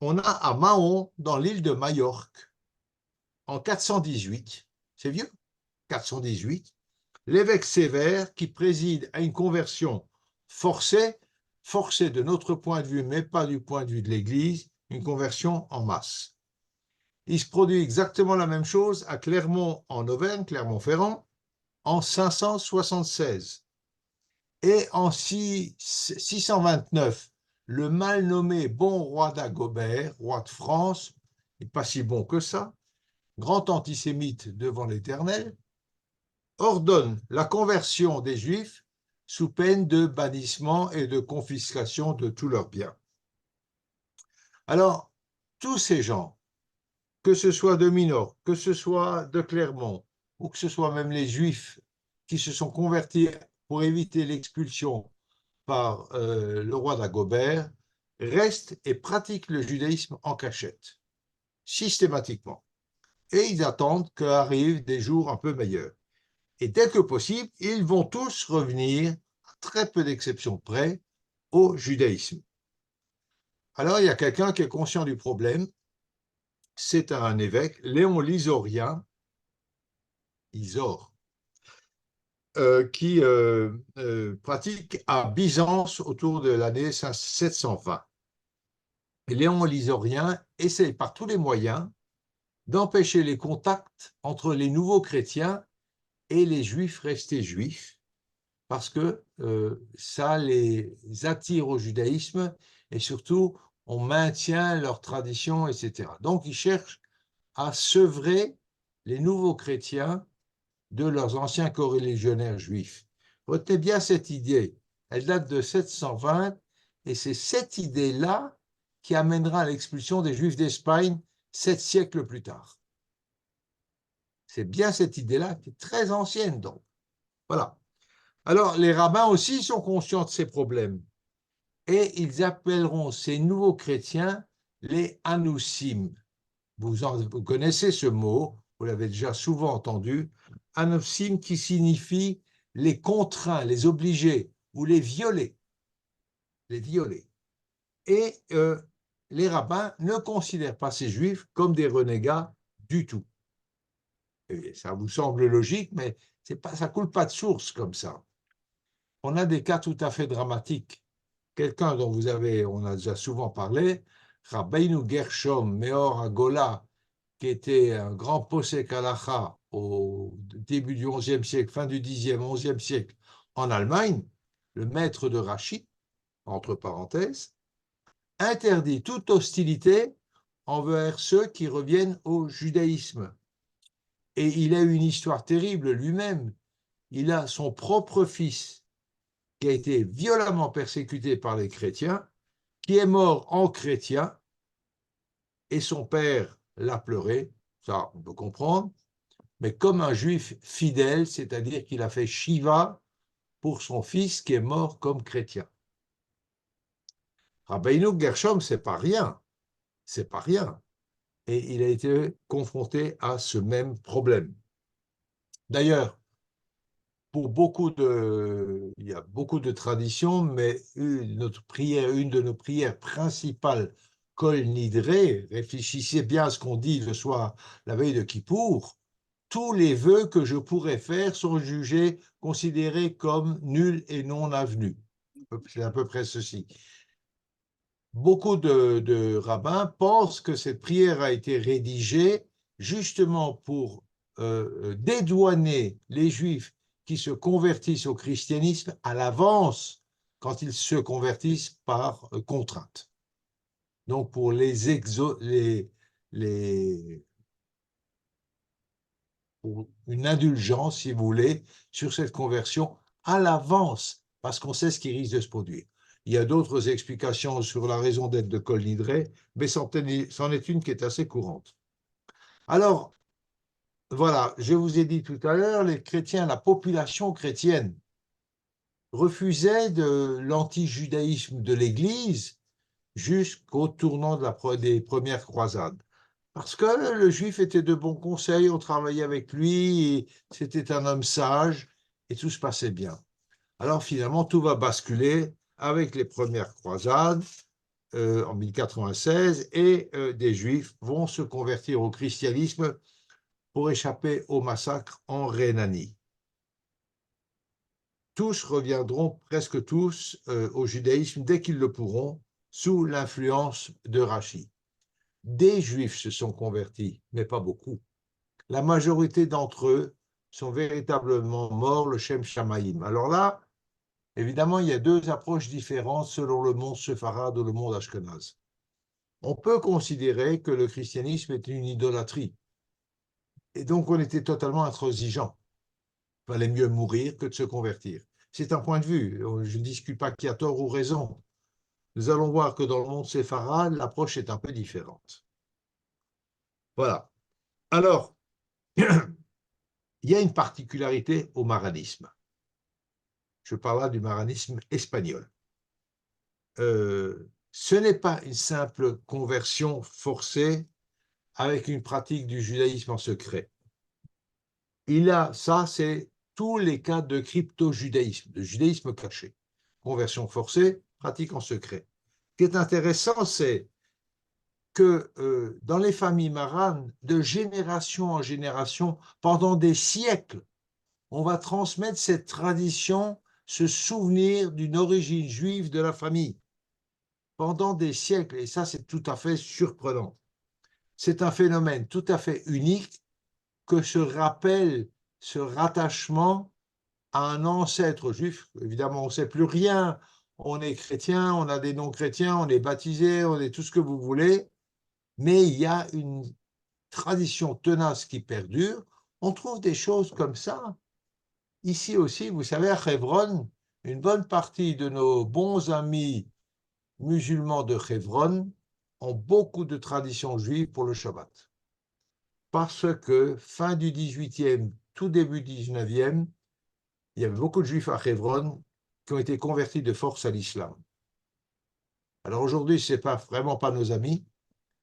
On a à Mahon, dans l'île de Majorque, en 418, c'est vieux, 418, l'évêque sévère qui préside à une conversion forcée, forcée de notre point de vue, mais pas du point de vue de l'Église, une conversion en masse. Il se produit exactement la même chose à Clermont en Auvergne, Clermont-Ferrand, en 576. Et en 629, le mal nommé bon roi d'Agobert, roi de France, n'est pas si bon que ça, grand antisémite devant l'Éternel, ordonne la conversion des Juifs sous peine de bannissement et de confiscation de tous leurs biens. Alors, tous ces gens, que ce soit de Minorque, que ce soit de Clermont, ou que ce soit même les Juifs qui se sont convertis pour éviter l'expulsion par le roi d'Agobert, restent et pratiquent le judaïsme en cachette, systématiquement. Et ils attendent qu'arrivent des jours un peu meilleurs. Et dès que possible, ils vont tous revenir, à très peu d'exceptions près, au judaïsme. Alors, il y a quelqu'un qui est conscient du problème, c'est un évêque, Léon l'Isorien, Isor, qui pratique à Byzance autour de l'année 720. Et Léon l'Isorien essaye par tous les moyens d'empêcher les contacts entre les nouveaux chrétiens et les juifs restés juifs, parce que ça les attire au judaïsme et surtout on maintient leurs traditions, etc. Donc ils cherchent à sevrer les nouveaux chrétiens de leurs anciens coreligionnaires juifs. Retenez bien cette idée, elle date de 720 et c'est cette idée-là qui amènera à l'expulsion des Juifs d'Espagne 7 siècles plus tard. C'est bien cette idée-là qui est très ancienne, donc. Voilà. Alors, les rabbins aussi sont conscients de ces problèmes et ils appelleront ces nouveaux chrétiens les Anoussim. Vous connaissez ce mot, vous l'avez déjà souvent entendu, Anoussim qui signifie les contraints, les obligés ou les violés. Les violés. Et les rabbins ne considèrent pas ces juifs comme des renégats du tout. Et ça vous semble logique, mais ça ne coule pas de source comme ça. On a des cas tout à fait dramatiques. Quelqu'un dont on a déjà souvent parlé, Rabbeinu Gershom Meor Agola, qui était un grand posek halacha au début du XIe siècle, fin du Xe, XIe siècle, en Allemagne, le maître de Rachi, entre parenthèses, interdit toute hostilité envers ceux qui reviennent au judaïsme. Et il a une histoire terrible lui-même. Il a son propre fils qui a été violemment persécuté par les chrétiens, qui est mort en chrétien, et son père l'a pleuré, ça on peut comprendre, mais comme un juif fidèle, c'est-à-dire qu'il a fait Shiva pour son fils qui est mort comme chrétien. Rabbeinu Gershom, c'est pas rien, c'est pas rien. Et il a été confronté à ce même problème. D'ailleurs, il y a beaucoup de traditions, mais une de nos prières principales, Kol Nidre, réfléchissez bien à ce qu'on dit le soir, la veille de Kippour, tous les vœux que je pourrais faire sont jugés, considérés comme nuls et non avenus. C'est à peu près ceci. Beaucoup de rabbins pensent que cette prière a été rédigée justement pour dédouaner les Juifs qui se convertissent au christianisme à l'avance quand ils se convertissent par contrainte. Donc pour pour une indulgence, si vous voulez, sur cette conversion à l'avance, parce qu'on sait ce qui risque de se produire. Il y a d'autres explications sur la raison d'être de Kol Nidre, mais c'en est une qui est assez courante. Alors, voilà, je vous ai dit tout à l'heure, les chrétiens, la population chrétienne refusait de l'anti-judaïsme de l'Église jusqu'au tournant des premières croisades. Parce que le juif était de bons conseils, on travaillait avec lui, c'était un homme sage, et tout se passait bien. Alors finalement, tout va basculer avec les premières croisades en 1096, et des juifs vont se convertir au christianisme pour échapper au massacre en Rhénanie. Tous reviendront, presque tous, au judaïsme dès qu'ils le pourront, sous l'influence de Rachi. Des juifs se sont convertis, mais pas beaucoup. La majorité d'entre eux sont véritablement morts le Shem Shamaïm. Alors là, évidemment, il y a deux approches différentes selon le monde séfarade ou le monde ashkenaz. On peut considérer que le christianisme est une idolâtrie. Et donc, on était totalement intransigeant. Il valait mieux mourir que de se convertir. C'est un point de vue. Je ne discute pas qui a tort ou raison. Nous allons voir que dans le monde séfarade, l'approche est un peu différente. Voilà. Alors, il y a une particularité au maranisme. Je parle là du maranisme espagnol. Ce n'est pas une simple conversion forcée avec une pratique du judaïsme en secret. Ça, c'est tous les cas de crypto-judaïsme, de judaïsme caché. Conversion forcée, pratique en secret. Ce qui est intéressant, c'est que dans les familles maranes, de génération en génération, pendant des siècles, on va transmettre cette tradition, ce souvenir d'une origine juive de la famille. Pendant des siècles, et ça c'est tout à fait surprenant. C'est un phénomène tout à fait unique que se rappelle ce rattachement à un ancêtre juif. Évidemment, on ne sait plus rien, on est chrétien, on a des noms chrétiens, on est baptisé, on est tout ce que vous voulez, mais il y a une tradition tenace qui perdure. On trouve des choses comme ça. Ici aussi, vous savez, à Hebron, une bonne partie de nos bons amis musulmans de Hebron ont beaucoup de traditions juives pour le Shabbat. Parce que fin du 18e, tout début du 19e, il y avait beaucoup de juifs à Hebron qui ont été convertis de force à l'islam. Alors aujourd'hui, ce n'est vraiment pas nos amis,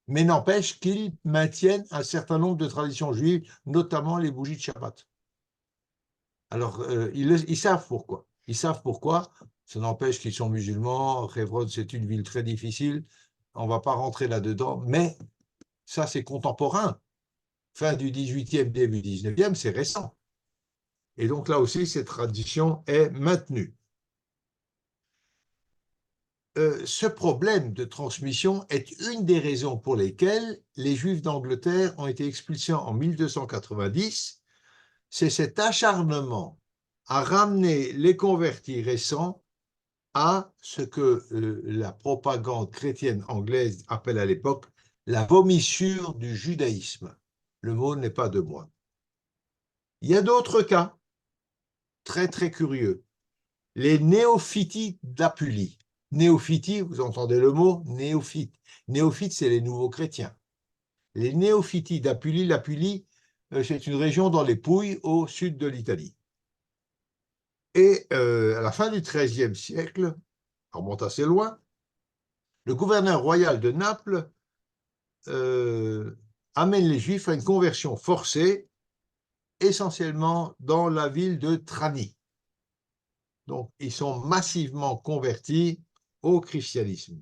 mais n'empêche qu'ils maintiennent un certain nombre de traditions juives, notamment les bougies de Shabbat. Alors, ils savent pourquoi. Ils savent pourquoi. Ça n'empêche qu'ils sont musulmans. Hebron, c'est une ville très difficile. On ne va pas rentrer là-dedans. Mais ça, c'est contemporain. Fin du 18e, début 19e, c'est récent. Et donc là aussi, cette tradition est maintenue. Ce problème de transmission est une des raisons pour lesquelles les Juifs d'Angleterre ont été expulsés en 1290. C'est cet acharnement à ramener les convertis récents à ce que la propagande chrétienne anglaise appelle à l'époque la vomissure du judaïsme. Le mot n'est pas de moi. Il y a d'autres cas très très curieux. Les néophytes d'Apulie. Néophytes, vous entendez le mot néophyte. Néophytes, c'est les nouveaux chrétiens. Les néophytes d'Apulie, l'Apulie, c'est une région dans les Pouilles au sud de l'Italie. Et à la fin du XIIIe siècle, on remonte assez loin, le gouverneur royal de Naples amène les Juifs à une conversion forcée, essentiellement dans la ville de Trani. Donc, ils sont massivement convertis au christianisme.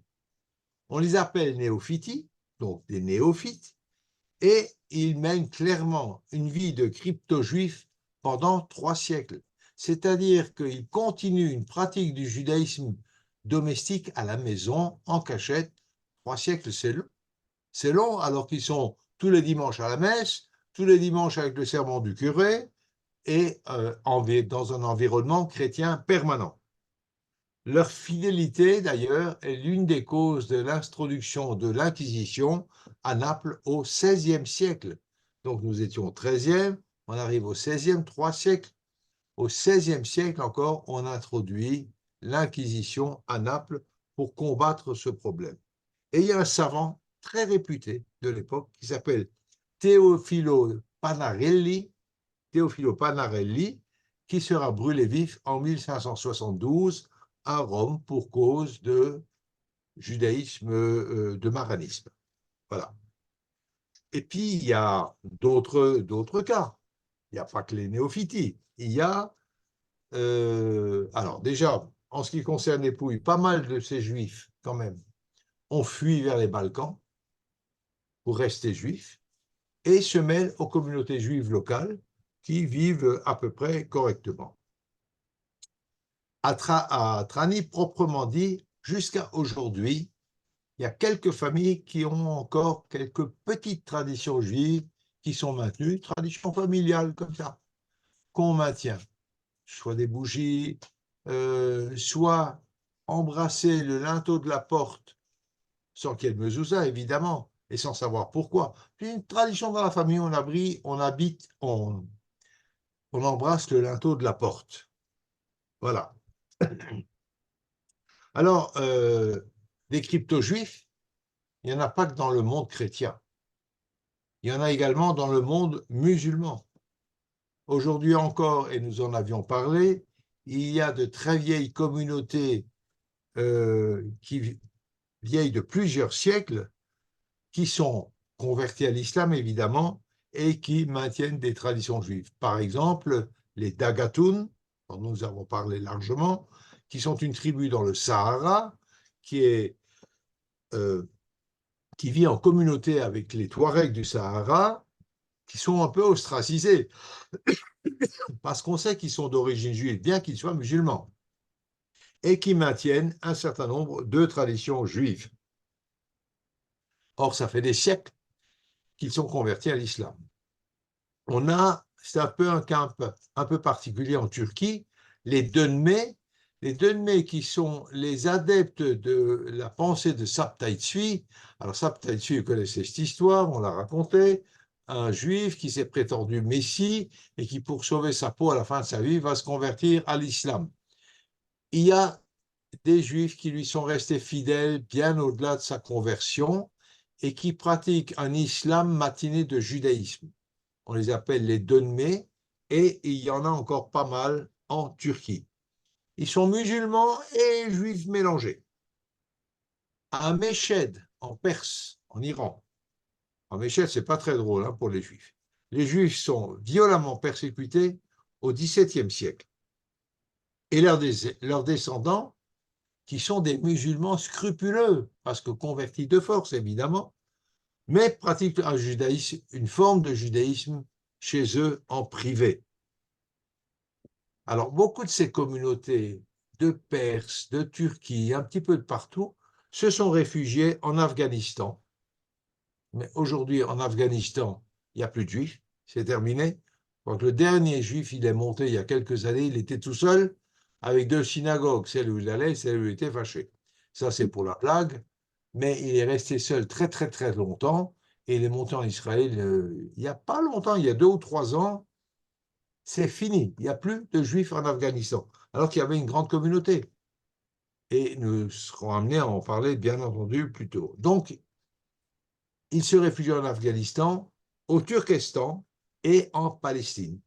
On les appelle néophytes, donc des néophytes, et ils mènent clairement une vie de crypto-juifs pendant 3 siècles. C'est-à-dire qu'ils continuent une pratique du judaïsme domestique à la maison, en cachette. 3 siècles, c'est long. C'est long, alors qu'ils sont tous les dimanches à la messe, tous les dimanches avec le sermon du curé, et dans un environnement chrétien permanent. Leur fidélité, d'ailleurs, est l'une des causes de l'introduction de l'Inquisition à Naples au XVIe siècle. Donc nous étions au XIIIe, on arrive au XVIe, 3 siècles. Au XVIe siècle encore, on introduit l'Inquisition à Naples pour combattre ce problème. Et il y a un savant très réputé de l'époque qui s'appelle Teofilo Panarelli, qui sera brûlé vif en 1572 à Rome pour cause de judaïsme, de maranisme. Voilà. Et puis, il y a d'autres cas. Il n'y a pas que les néophytes. Il y a, alors déjà, en ce qui concerne les Pouilles, pas mal de ces juifs, quand même, ont fui vers les Balkans pour rester juifs et se mêlent aux communautés juives locales qui vivent à peu près correctement. À Trani, proprement dit, jusqu'à aujourd'hui, il y a quelques familles qui ont encore quelques petites traditions juives qui sont maintenues, traditions familiales comme ça, qu'on maintient. Soit des bougies, soit embrasser le linteau de la porte sans qu'il y ait de mezouza, évidemment, et sans savoir pourquoi. C'est une tradition dans la famille, on embrasse le linteau de la porte. Voilà. Alors, des crypto-juifs, il n'y en a pas que dans le monde chrétien. Il y en a également dans le monde musulman. Aujourd'hui encore, et nous en avions parlé, il y a de très vieilles communautés vieilles de plusieurs siècles qui sont converties à l'islam, évidemment, et qui maintiennent des traditions juives. Par exemple, les Dagatoun, dont nous avons parlé largement, qui sont une tribu dans le Sahara, qui vit en communauté avec les Touaregs du Sahara, qui sont un peu ostracisés, parce qu'on sait qu'ils sont d'origine juive, bien qu'ils soient musulmans, et qui maintiennent un certain nombre de traditions juives. Or, ça fait des siècles qu'ils sont convertis à l'islam. C'est un peu un cas un peu particulier en Turquie, les Dönme qui sont les adeptes de la pensée de Saptaïtsui. Alors Saptaïtsui, vous connaissez cette histoire, on l'a racontée, un juif qui s'est prétendu messie et qui, pour sauver sa peau à la fin de sa vie, va se convertir à l'islam. Il y a des juifs qui lui sont restés fidèles bien au-delà de sa conversion et qui pratiquent un islam matiné de judaïsme. On les appelle les Dönme, et il y en a encore pas mal en Turquie. Ils sont musulmans et juifs mélangés. À Meshed, en Perse, en Iran, à Meshed, c'est pas très drôle pour les juifs. Les juifs sont violemment persécutés au XVIIe siècle. Et leurs descendants, qui sont des musulmans scrupuleux, parce que convertis de force, évidemment, mais pratiquent une forme de judaïsme chez eux en privé. Alors, beaucoup de ces communautés de Perse, de Turquie, un petit peu de partout, se sont réfugiés en Afghanistan. Mais aujourd'hui, en Afghanistan, il n'y a plus de juifs, c'est terminé. Donc, le dernier juif, il est monté il y a quelques années, il était tout seul, avec deux synagogues, celle où il allait et celle où il était fâché. Ça, c'est pour la blague, mais il est resté seul très, très, très longtemps, et il est monté en Israël il n'y a pas longtemps, il y a 2 ou 3 ans, c'est fini. Il n'y a plus de juifs en Afghanistan, alors qu'il y avait une grande communauté. Et nous serons amenés à en parler, bien entendu, plus tôt. Donc, il se réfugie en Afghanistan, au Turkestan et en Palestine.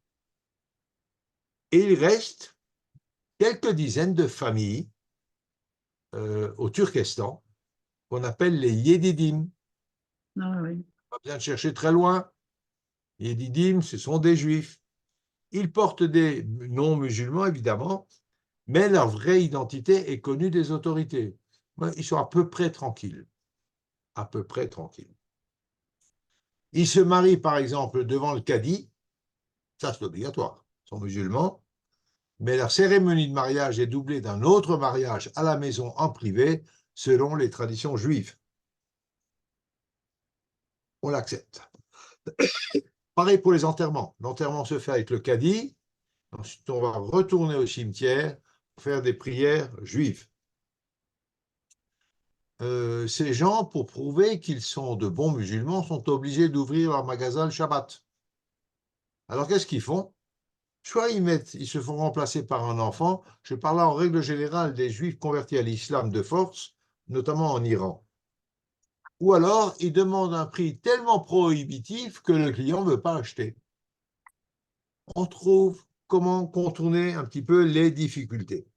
Et il reste quelques dizaines de familles au Turkestan qu'on appelle les Yédidim. Ah oui. Pas besoin de chercher très loin. Yédidim, ce sont des juifs. Ils portent des noms musulmans, évidemment, mais leur vraie identité est connue des autorités. Ils sont à peu près tranquilles. À peu près tranquilles. Ils se marient, par exemple, devant le cadi. Ça, c'est obligatoire. Ils sont musulmans. Mais la cérémonie de mariage est doublée d'un autre mariage à la maison en privé, selon les traditions juives. On l'accepte. Pareil pour les enterrements. L'enterrement se fait avec le cadi. Ensuite, on va retourner au cimetière pour faire des prières juives. Ces gens, pour prouver qu'ils sont de bons musulmans, sont obligés d'ouvrir leur magasin le Shabbat. Alors, qu'est-ce qu'ils font? Soit ils se font remplacer par un enfant. Je parle là en règle générale des juifs convertis à l'islam de force, notamment en Iran. Ou alors, ils demandent un prix tellement prohibitif que le client ne veut pas acheter. On trouve comment contourner un petit peu les difficultés.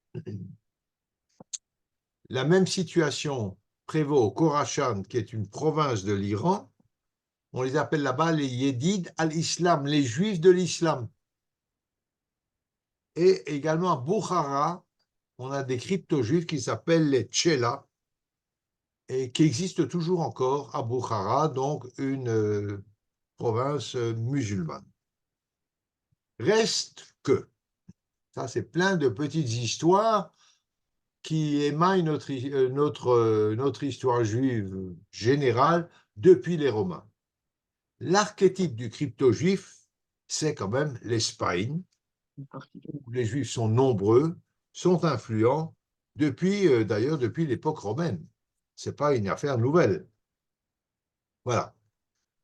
La même situation prévaut au Khorasan, qui est une province de l'Iran. On les appelle là-bas les Yédids al-Islam, les juifs de l'islam. Et également à Boukhara, on a des crypto-juifs qui s'appellent les Tchélas et qui existent toujours encore à Boukhara, donc une province musulmane. Reste que, ça c'est plein de petites histoires qui émaillent notre histoire juive générale depuis les Romains. L'archétype du crypto-juif, c'est quand même l'Espagne, où les juifs sont nombreux, sont influents, d'ailleurs depuis l'époque romaine. Ce n'est pas une affaire nouvelle. Voilà.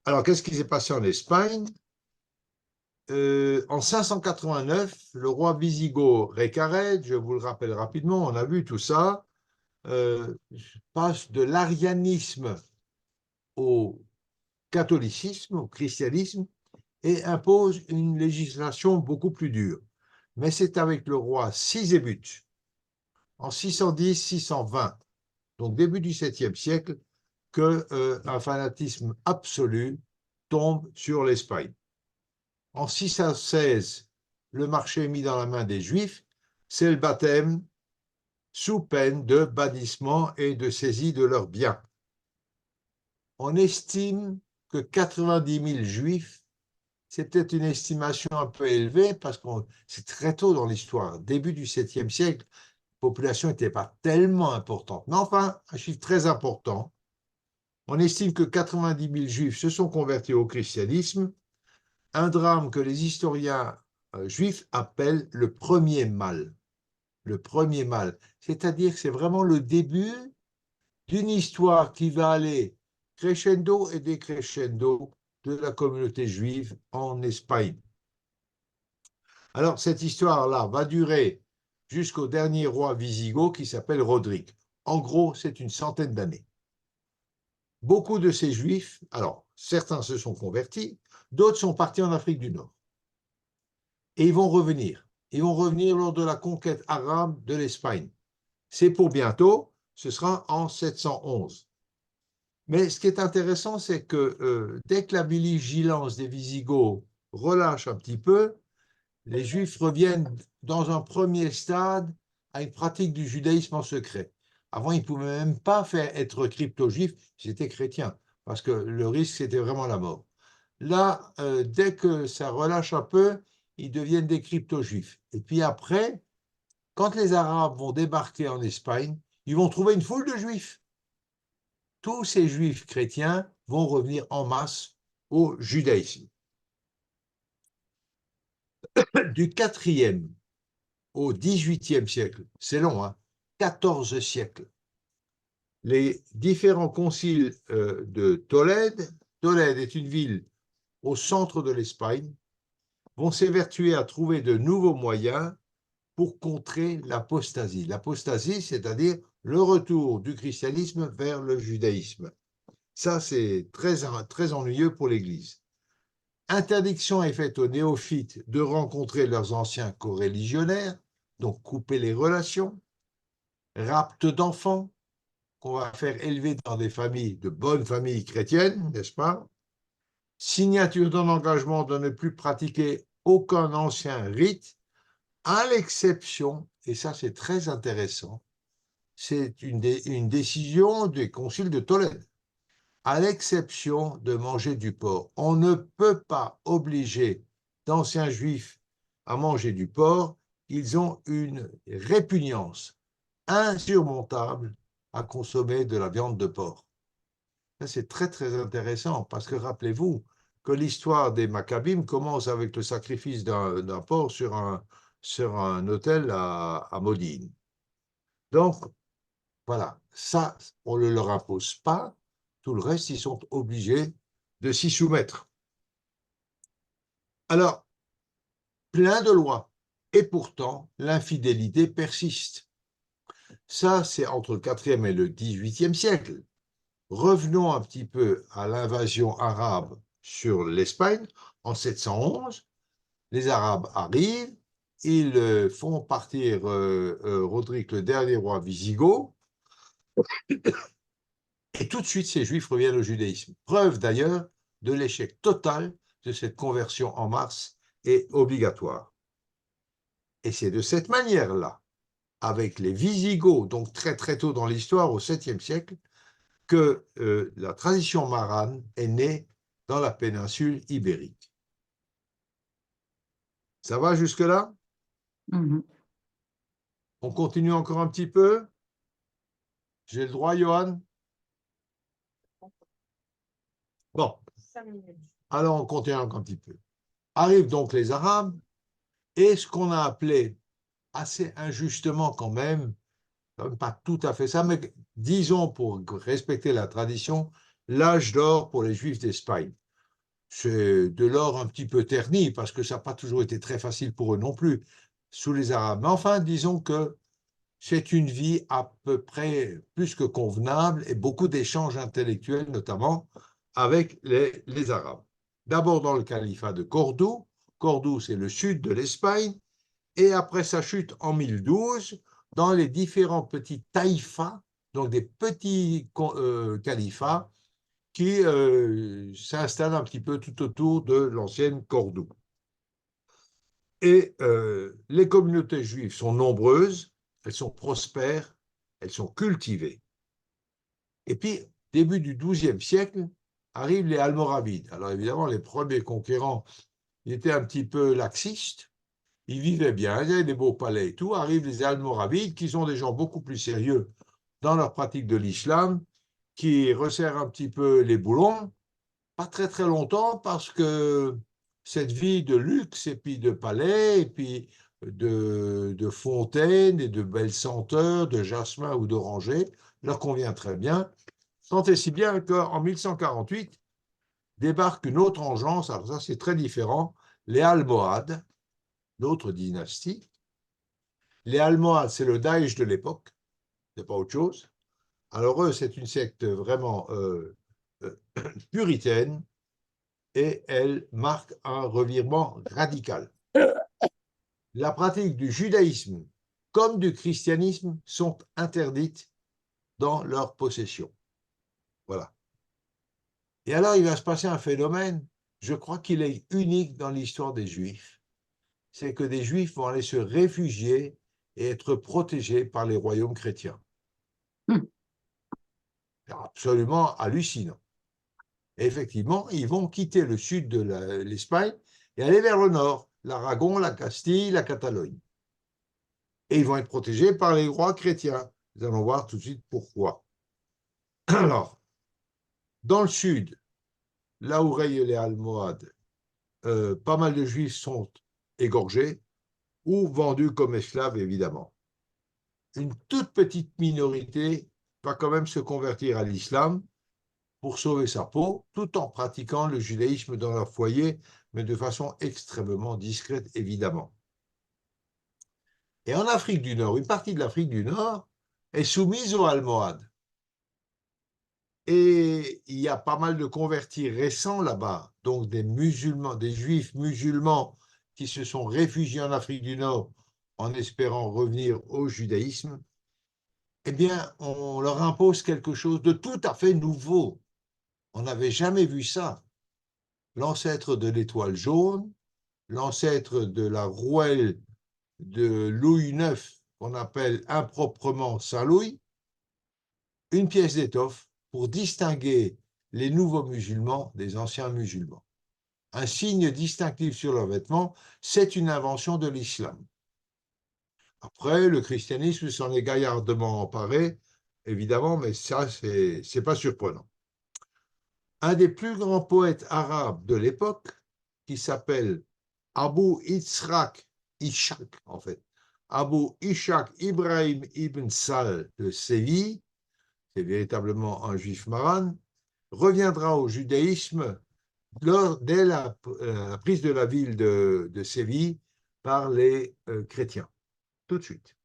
Alors, qu'est-ce qui s'est passé en Espagne? En 589, le roi wisigoth Recared, je vous le rappelle rapidement, on a vu tout ça, passe de l'arianisme au catholicisme, au christianisme, et impose une législation beaucoup plus dure. Mais c'est avec le roi Sisébuth, en 610-620, donc début du 7e siècle, qu'un fanatisme absolu tombe sur l'Espagne. En 616, le marché est mis dans la main des Juifs, c'est le baptême sous peine de bannissement et de saisie de leurs biens. On estime que 90 000 Juifs, c'est peut-être une estimation un peu élevée parce que c'est très tôt dans l'histoire, début du 7e siècle, la population n'était pas tellement importante, mais enfin, un chiffre très important. On estime que 90 000 Juifs se sont convertis au christianisme, un drame que les historiens juifs appellent le premier mal. Le premier mal, c'est-à-dire que c'est vraiment le début d'une histoire qui va aller crescendo et décrescendo de la communauté juive en Espagne. Alors, cette histoire-là va durer jusqu'au dernier roi wisigoth qui s'appelle Roderick. En gros, c'est une centaine d'années. Beaucoup de ces juifs, alors, certains se sont convertis, d'autres sont partis en Afrique du Nord. Et ils vont revenir. Ils vont revenir lors de la conquête arabe de l'Espagne. C'est pour bientôt, ce sera en 711. Mais ce qui est intéressant, c'est que dès que la belligérance des Wisigoths relâche un petit peu, les Juifs reviennent dans un premier stade à une pratique du judaïsme en secret. Avant, ils ne pouvaient même pas faire être crypto-juifs, ils étaient chrétiens, parce que le risque, c'était vraiment la mort. Là, dès que ça relâche un peu, ils deviennent des crypto-juifs. Et puis après, quand les Arabes vont débarquer en Espagne, ils vont trouver une foule de Juifs. Tous ces Juifs chrétiens vont revenir en masse au judaïsme. Du 4e au XVIIIe siècle, c'est long, hein, 14 siècles, les différents conciles de Tolède, Tolède est une ville au centre de l'Espagne, vont s'évertuer à trouver de nouveaux moyens pour contrer l'apostasie. L'apostasie, c'est-à-dire le retour du christianisme vers le judaïsme. Ça, c'est très, très ennuyeux pour l'Église. Interdiction est faite aux néophytes de rencontrer leurs anciens coreligionnaires, donc couper les relations. Rapt d'enfants, qu'on va faire élever dans des familles, de bonnes familles chrétiennes, n'est-ce pas? Signature d'un engagement de ne plus pratiquer aucun ancien rite, à l'exception, et ça c'est très intéressant, c'est une décision du concile de Tolède, à l'exception de manger du porc. On ne peut pas obliger d'anciens juifs à manger du porc, ils ont une répugnance insurmontable à consommer de la viande de porc. C'est très, très intéressant parce que rappelez-vous que l'histoire des Maccabim commence avec le sacrifice d'un porc sur un autel à Modine. Donc, voilà, ça, on ne leur impose pas. Tout le reste, ils sont obligés de s'y soumettre. Alors, plein de lois. Et pourtant, l'infidélité persiste. Ça, c'est entre le 4e et le 18e siècle. Revenons un petit peu à l'invasion arabe sur l'Espagne. En 711, les Arabes arrivent, ils font partir Roderick, le dernier roi wisigoth, et tout de suite, ces Juifs reviennent au judaïsme. Preuve d'ailleurs de l'échec total de cette conversion en masse et obligatoire. Et c'est de cette manière-là, avec les Wisigoths, donc très très tôt dans l'histoire, au 7e siècle, que la tradition marane est née dans la péninsule ibérique. Ça va jusque-là? On continue encore un petit peu? J'ai le droit, Johan? Bon. 5 minutes. Alors, on continue encore un petit peu. Arrivent donc les Arabes, et ce qu'on a appelé, assez injustement quand même pas tout à fait ça, mais disons, pour respecter la tradition, l'âge d'or pour les Juifs d'Espagne. C'est de l'or un petit peu terni, parce que ça n'a pas toujours été très facile pour eux non plus, sous les Arabes. Mais enfin, disons que c'est une vie à peu près plus que convenable et beaucoup d'échanges intellectuels, notamment avec les Arabes. D'abord dans le califat de Cordoue. Cordoue, c'est le sud de l'Espagne. Et après sa chute en 1012, dans les différents petits taïfas, donc des petits califats qui s'installent un petit peu tout autour de l'ancienne Cordoue. Et les communautés juives sont nombreuses, elles sont prospères, elles sont cultivées. Et puis, début du XIIe siècle, arrivent les Almoravides. Alors évidemment, les premiers conquérants, ils étaient un petit peu laxistes, ils vivaient bien, ils avaient des beaux palais et tout. Arrivent les Almoravides, qui sont des gens beaucoup plus sérieux dans leur pratique de l'islam, qui resserrent un petit peu les boulons, pas très très longtemps, parce que cette vie de luxe et puis de palais et puis de fontaines et de belles senteurs, de jasmin ou d'oranger, leur convient très bien. Tant et si bien qu'en 1148 débarque une autre engeance, alors ça c'est très différent, les Almohades, d'autres dynasties. Les Almohades, c'est le Daesh de l'époque, c'est pas autre chose. Alors eux, c'est une secte vraiment puritaine et elle marque un revirement radical. La pratique du judaïsme comme du christianisme sont interdites dans leur possession. Voilà. Et alors, il va se passer un phénomène, je crois qu'il est unique dans l'histoire des Juifs, c'est que des Juifs vont aller se réfugier et être protégés par les royaumes chrétiens. C'est absolument hallucinant. Et effectivement, ils vont quitter le sud de l'Espagne et aller vers le nord, l'Aragon, la Castille, la Catalogne. Et ils vont être protégés par les rois chrétiens. Nous allons voir tout de suite pourquoi. Alors, dans le sud, là où règnent les Almohades, pas mal de Juifs sont égorgés, ou vendus comme esclaves, évidemment. Une toute petite minorité va quand même se convertir à l'islam pour sauver sa peau, tout en pratiquant le judaïsme dans leur foyer, mais de façon extrêmement discrète, évidemment. Et en Afrique du Nord, une partie de l'Afrique du Nord est soumise aux Almohades. Et il y a pas mal de convertis récents là-bas, donc des musulmans, des juifs musulmans qui se sont réfugiés en Afrique du Nord en espérant revenir au judaïsme. Eh bien, on leur impose quelque chose de tout à fait nouveau. On n'avait jamais vu ça. L'ancêtre de l'étoile jaune, l'ancêtre de la rouelle de Louis IX, qu'on appelle improprement Saint-Louis, une pièce d'étoffe pour distinguer les nouveaux musulmans des anciens musulmans. Un signe distinctif sur leurs vêtements, c'est une invention de l'islam. Après, le christianisme s'en est gaillardement emparé, évidemment, mais ça, c'est pas surprenant. Un des plus grands poètes arabes de l'époque, qui s'appelle Abu Ishaq, en fait, Abu Ishaq Ibrahim ibn Sal de Séville, c'est véritablement un juif marane, reviendra au judaïsme dès la prise de la ville de Séville par les chrétiens, tout de suite.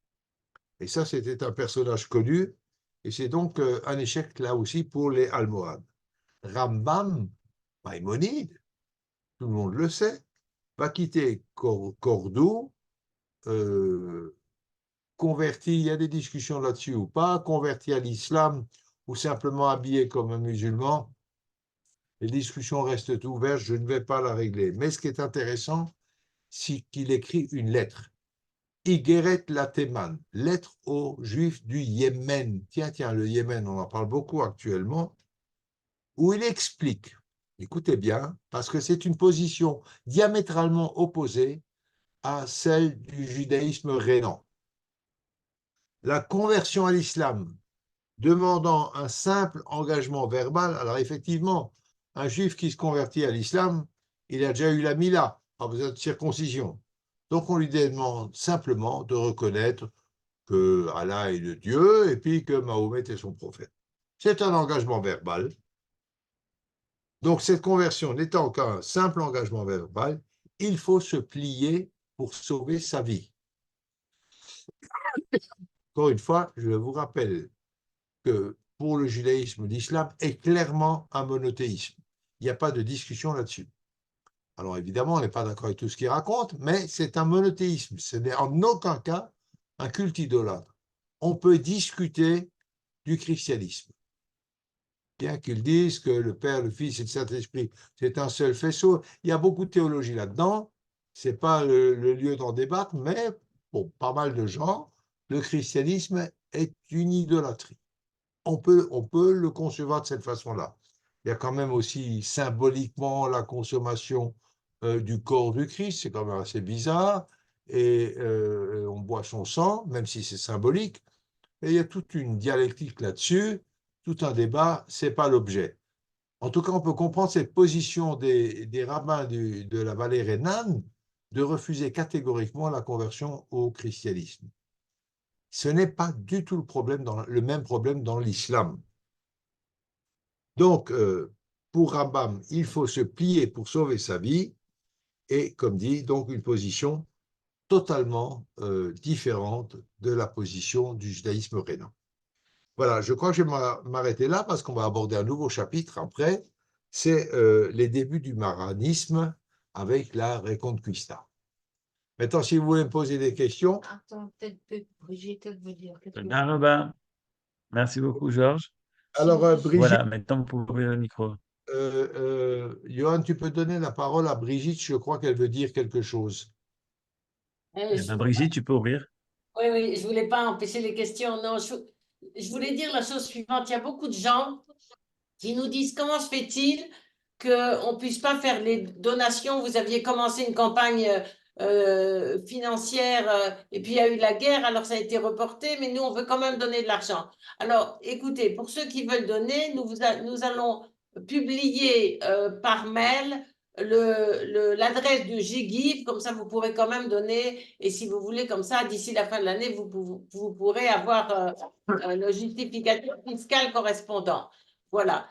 Et ça, c'était un personnage connu, et c'est donc un échec là aussi pour les Almohades. Rambam, Maïmonide, tout le monde le sait, va quitter Cordoue, converti, il y a des discussions là-dessus ou pas, converti à l'islam ou simplement habillé comme un musulman. Les discussions restent ouvertes, je ne vais pas la régler. Mais ce qui est intéressant, c'est qu'il écrit une lettre. Igeret Lateman, lettre aux Juifs du Yémen. Tiens, le Yémen, on en parle beaucoup actuellement, où il explique, écoutez bien, parce que c'est une position diamétralement opposée à celle du judaïsme rhénan. La conversion à l'islam demandant un simple engagement verbal, alors effectivement, un juif qui se convertit à l'islam, il a déjà eu la mila, pas besoin de circoncision. Donc on lui demande simplement de reconnaître que Allah est le Dieu et puis que Mahomet est son prophète. C'est un engagement verbal. Donc cette conversion n'étant qu'un simple engagement verbal, il faut se plier pour sauver sa vie. Encore une fois, je vous rappelle que pour le judaïsme, l'islam est clairement un monothéisme. Il n'y a pas de discussion là-dessus. Alors évidemment, on n'est pas d'accord avec tout ce qu'il raconte, mais c'est un monothéisme. Ce n'est en aucun cas un culte idolâtre. On peut discuter du christianisme. Bien qu'ils disent que le Père, le Fils et le Saint-Esprit, c'est un seul faisceau. Il y a beaucoup de théologie là-dedans. Ce n'est pas le lieu d'en débattre, mais pour pas mal de gens, le christianisme est une idolâtrie. On peut le concevoir de cette façon-là. Il y a quand même aussi symboliquement la consommation du corps du Christ, c'est quand même assez bizarre, et on boit son sang, même si c'est symbolique, et il y a toute une dialectique là-dessus, tout un débat, ce n'est pas l'objet. En tout cas, on peut comprendre cette position des rabbins de la vallée rhénane de refuser catégoriquement la conversion au christianisme. Ce n'est pas du tout le même problème dans l'islam. Donc, pour Rambam, il faut se plier pour sauver sa vie, et comme dit, donc une position totalement différente de la position du judaïsme rhénan. Voilà, je crois que je vais m'arrêter là parce qu'on va aborder un nouveau chapitre après, c'est les débuts du maranisme avec la Reconquista. Maintenant, si vous voulez me poser des questions. Attends, peut-être que Brigitte elle veut dire quelque chose. Merci beaucoup, Georges. Alors, Brigitte, voilà, maintenant vous pouvez ouvrir le micro. Johan, tu peux donner la parole à Brigitte, je crois qu'elle veut dire quelque chose. Brigitte, tu peux ouvrir. Oui, oui, je ne voulais pas empêcher les questions. Non, je voulais dire la chose suivante. Il y a beaucoup de gens qui nous disent comment se fait-il qu'on ne puisse pas faire les donations. Vous aviez commencé une campagne financière et puis il y a eu la guerre, alors ça a été reporté, mais nous, on veut quand même donner de l'argent. Alors, écoutez, pour ceux qui veulent donner, nous allons publier par mail l'adresse du JGIF, comme ça vous pourrez quand même donner, et si vous voulez, comme ça, d'ici la fin de l'année, vous pourrez avoir le justificatif fiscal correspondant. Voilà.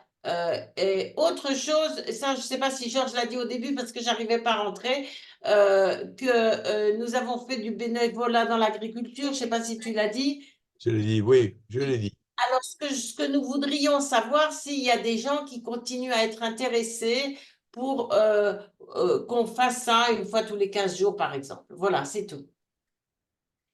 Et autre chose, ça, je ne sais pas si Georges l'a dit au début parce que j'arrivais pas à rentrer, que nous avons fait du bénévolat dans l'agriculture. Je ne sais pas si tu l'as dit. Je l'ai dit, oui, je l'ai dit. Alors, ce que nous voudrions savoir, s'il y a des gens qui continuent à être intéressés pour qu'on fasse ça une fois tous les 15 jours, par exemple. Voilà, c'est tout.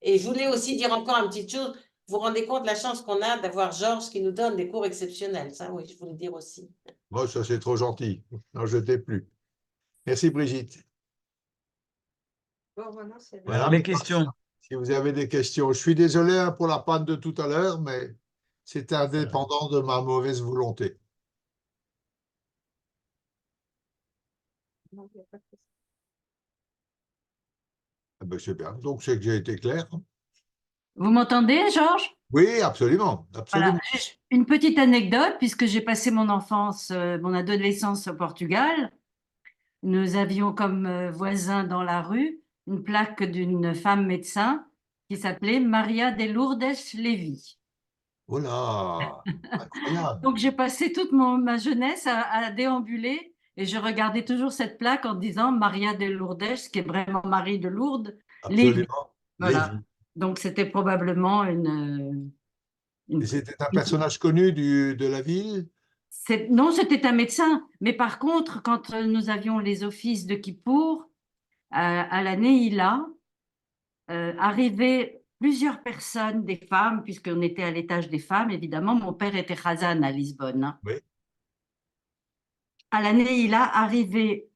Et je voulais aussi dire encore une petite chose. Vous vous rendez compte de la chance qu'on a d'avoir Georges qui nous donne des cours exceptionnels. Ça, oui, je voulais dire aussi. Moi, ça, c'est trop gentil. Non, je t'ai plus. Merci, Brigitte. Bon, voilà, c'est Voilà, Alors, les questions. si vous avez des questions, je suis désolé hein, pour la panne de tout à l'heure, mais c'est indépendant de ma mauvaise volonté. Ah ben, c'est bien. Donc, c'est que j'ai été clair. Vous m'entendez, Georges? Oui, absolument, Voilà. absolument. Une petite anecdote, puisque j'ai passé mon enfance, mon adolescence au Portugal. Nous avions comme voisin dans la rue une plaque d'une femme médecin qui s'appelait Maria de Lourdes Lévy. Oh là, incroyable. Donc j'ai passé toute ma jeunesse à déambuler et je regardais toujours cette plaque en disant Maria de Lourdes, qui est vraiment Marie de Lourdes Lévy. Absolument. Voilà. Lévy. Donc c'était probablement Et c'était un personnage connu de la ville? Non, c'était un médecin. Mais par contre, quand nous avions les offices de Kippour, à la Neila, arrivaient plusieurs personnes, des femmes, puisqu'on était à l'étage des femmes, évidemment. Mon père était Khazan à Lisbonne. Hein. Oui. À la Neila arrivait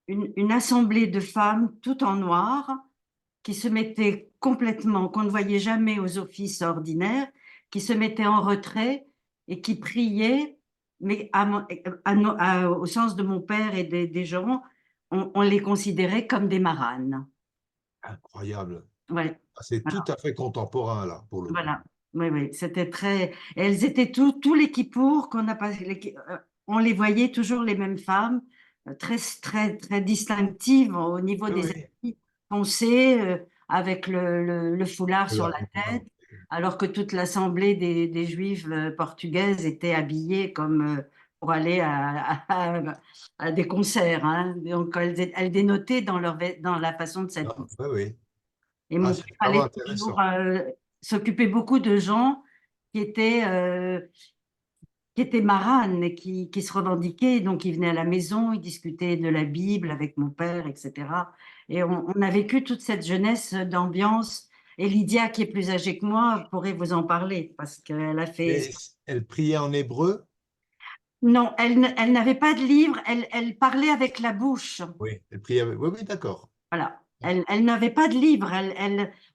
une assemblée de femmes toutes en noir qui se mettaient complètement, qu'on ne voyait jamais aux offices ordinaires, qui se mettaient en retrait et qui priaient, mais au sens de mon père et des gens, on les considérait comme des maranes. Incroyable. Ouais, Ah, c'est voilà. tout à fait contemporain, là, pour le coup. Voilà, oui, oui, c'était très. Elles étaient tous les Kippour qu'on a passé. On les voyait toujours les mêmes femmes, très, très, très distinctives au niveau Oui, des oui. habits foncés, avec le foulard sur la Voilà. tête, alors que toute l'assemblée des Juives portugaises était habillée comme pour aller à des concerts. Hein. Donc, elles dénotaient dans la façon de s'habiller. Ah, oui, oui. Et Ah, mon c'est père vraiment allait toujours intéressant. s'occuper beaucoup de gens qui étaient, qui étaient maranes et qui se revendiquaient. Donc, ils venaient à la maison, ils discutaient de la Bible avec mon père, etc. Et on a vécu toute cette jeunesse d'ambiance. Et Lydia, qui est plus âgée que moi, pourrait vous en parler parce qu'elle a fait. Et elle priait en hébreu? Non, elle n'avait pas de livre, elle parlait avec la bouche. Oui, elle priait avec... Oui, oui, d'accord. Voilà. Elle n'avait pas de livre,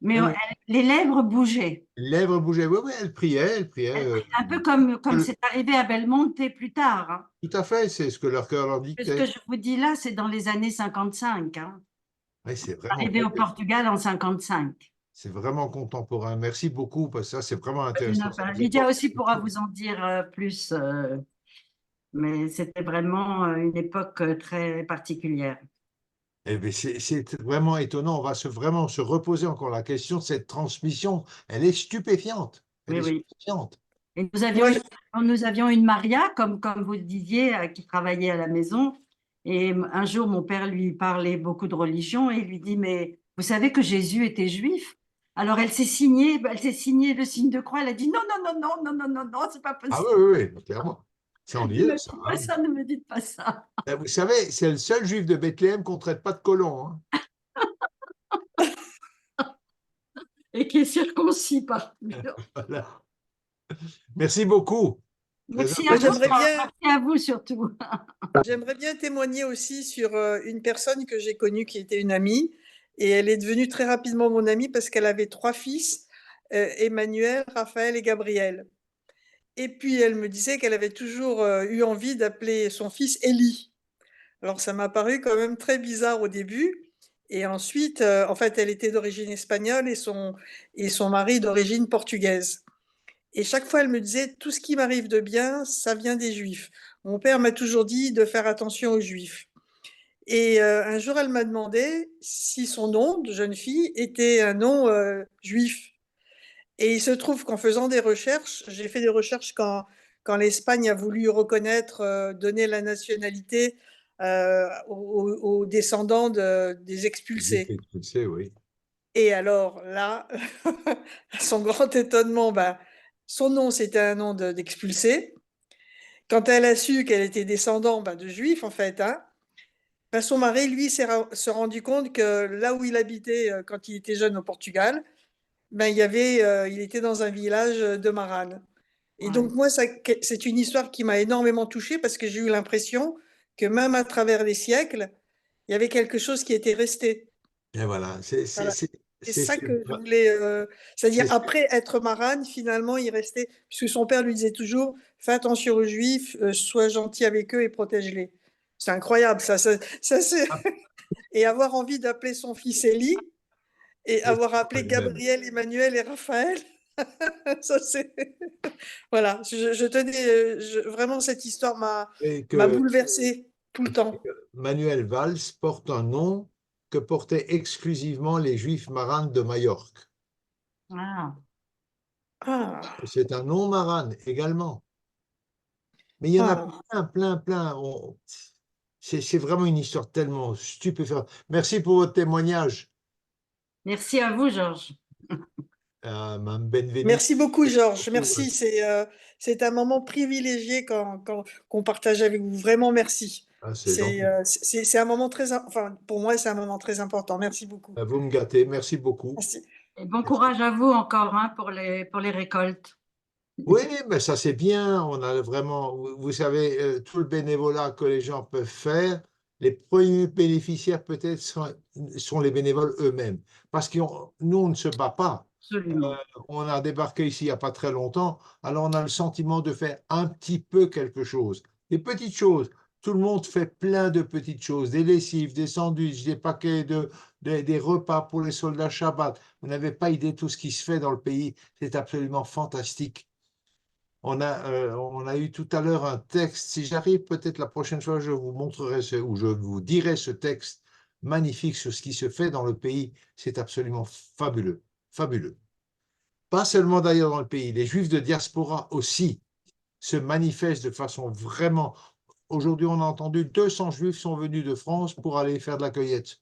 mais Oui, oui. les lèvres bougeaient. Les lèvres bougeaient. Oui, oui, elle priait, elle priait. Un peu comme c'est arrivé à Belmonte plus tard. Hein. Tout à fait, c'est ce que leur cœur leur Ce dictait. que je vous dis là, c'est dans les années 55. Hein. Oui, c'est vraiment, Arrivé au Portugal en 55. c'est vraiment contemporain. Merci beaucoup, parce que ça, c'est vraiment intéressant. Ça nous Lydia apporte aussi quelque pourra chose. vous en dire plus, mais c'était vraiment une époque très particulière. Eh bien, c'est vraiment étonnant. On va vraiment se reposer encore la question. Cette transmission, elle est stupéfiante. Elle Oui, est oui. stupéfiante. Et Moi, nous avions une Maria, comme vous le disiez, qui travaillait à la maison. Et un jour, mon père lui parlait beaucoup de religion et il lui dit, mais vous savez que Jésus était juif? Alors elle s'est signée le signe de croix. Elle a dit, non, non, non, non, non, non, non, non, c'est pas Ah possible. oui, oui, oui, clairement. Ça, on y Ne me est, ça. dites pas Hein. ça, ne me dites pas ça. Vous savez, c'est le seul juif de Bethléem qu'on ne traite pas de colon. Hein. Et qui est circoncis par. Voilà. Merci beaucoup. Merci Très à vous, J'aimerais bien, merci à vous surtout. j'aimerais bien témoigner aussi sur une personne que j'ai connue qui était une amie et elle est devenue très rapidement mon amie parce qu'elle avait 3 fils, Emmanuel, Raphaël et Gabriel. Et puis elle me disait qu'elle avait toujours eu envie d'appeler son fils Élie. Alors ça m'a paru quand même très bizarre au début. Et ensuite, en fait, elle était d'origine espagnole et son mari d'origine portugaise. Et chaque fois, elle me disait, tout ce qui m'arrive de bien, ça vient des Juifs. Mon père m'a toujours dit de faire attention aux Juifs. Et un jour, elle m'a demandé si son nom de jeune fille était un nom juif. Et il se trouve qu'en faisant des recherches, j'ai fait des recherches quand l'Espagne a voulu reconnaître, donner la nationalité aux descendants des expulsés. Expulsé, oui. Et alors là, à son grand étonnement, son nom, c'était un nom d'expulsé. Quand elle a su qu'elle était descendant de juifs, en fait, hein, son mari, lui, s'est rendu compte que là où il habitait quand il était jeune au Portugal, il était dans un village de Marane. Et Ouais. donc, moi, c'est une histoire qui m'a énormément touchée parce que j'ai eu l'impression que même à travers les siècles, il y avait quelque chose qui était resté. Et voilà, Voilà. C'est ça c'est- que je voulais. C'est-à-dire, c'est- après être marane, finalement, il restait. Puisque son père lui disait toujours fais attention aux juifs, sois gentil avec eux et protège-les. C'est incroyable, ça. Et avoir envie d'appeler son fils Élie et c'est avoir pas appelé le même. Gabriel, Emmanuel et Raphaël, ça c'est. Voilà, je tenais. Vraiment, cette histoire Et m'a que bouleversée tout le temps. Manuel Valls porte un nom que portaient exclusivement les Juifs marranes de Majorque. Ah, Ah, C'est un nom marane également. Mais il y en a ah. plein. C'est vraiment une histoire tellement stupéfiante. Merci pour votre témoignage, merci à vous, Georges. Mme Benveniste. Merci beaucoup, Georges. Merci. C'est un moment privilégié qu'on partage avec vous. Vraiment, merci. Ah, c'est gentil. C'est un moment enfin, pour moi, c'est un moment très important. Merci beaucoup. Vous me gâtez. Merci beaucoup. Merci. Et bon Merci. courage à vous encore hein, pour les récoltes. Oui, mais ça c'est bien. On a vraiment, vous savez, tout le bénévolat que les gens peuvent faire, les premiers bénéficiaires peut-être sont les bénévoles eux-mêmes. Parce que nous, on ne se bat pas. Absolument. On a débarqué ici il n'y a pas très longtemps, alors on a le sentiment de faire un petit peu quelque chose. Des petites choses. Tout le monde fait plein de petites choses, des lessives, des sandwichs, des paquets des repas pour les soldats Shabbat. Vous n'avez pas idée de tout ce qui se fait dans le pays. C'est absolument fantastique. On a eu tout à l'heure un texte. Si j'arrive, peut-être la prochaine fois, je vous montrerai ou je vous dirai ce texte magnifique sur ce qui se fait dans le pays. C'est absolument fabuleux, fabuleux. Pas seulement d'ailleurs dans le pays, les Juifs de diaspora aussi se manifestent de façon vraiment. Aujourd'hui, on a entendu 200 Juifs sont venus de France pour aller faire de la cueillette.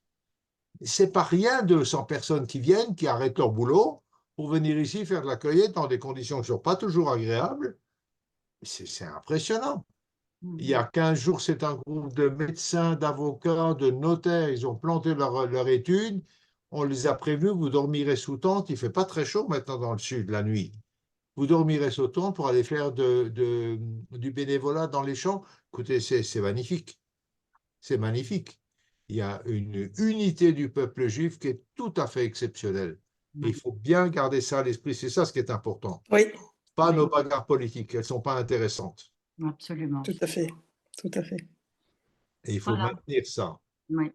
C'est pas rien, 200 personnes qui viennent, qui arrêtent leur boulot pour venir ici faire de la cueillette dans des conditions qui ne sont pas toujours agréables. C'est impressionnant. Il y a 15 jours, c'est un groupe de médecins, d'avocats, de notaires. Ils ont planté leur étude. On les a prévenus, vous dormirez sous tente. Il ne fait pas très chaud maintenant dans le sud, la nuit. Vous dormirez sous tente pour aller faire du bénévolat dans les champs. Écoutez, c'est magnifique. C'est magnifique. Il y a une unité du peuple juif qui est tout à fait exceptionnelle. Et il faut bien garder ça à l'esprit. C'est ça ce qui est important. Oui, Pas Oui. nos bagarres politiques. Elles ne sont pas intéressantes. Absolument. tout à fait. Tout à fait. Et il faut Voilà. maintenir ça. Oui.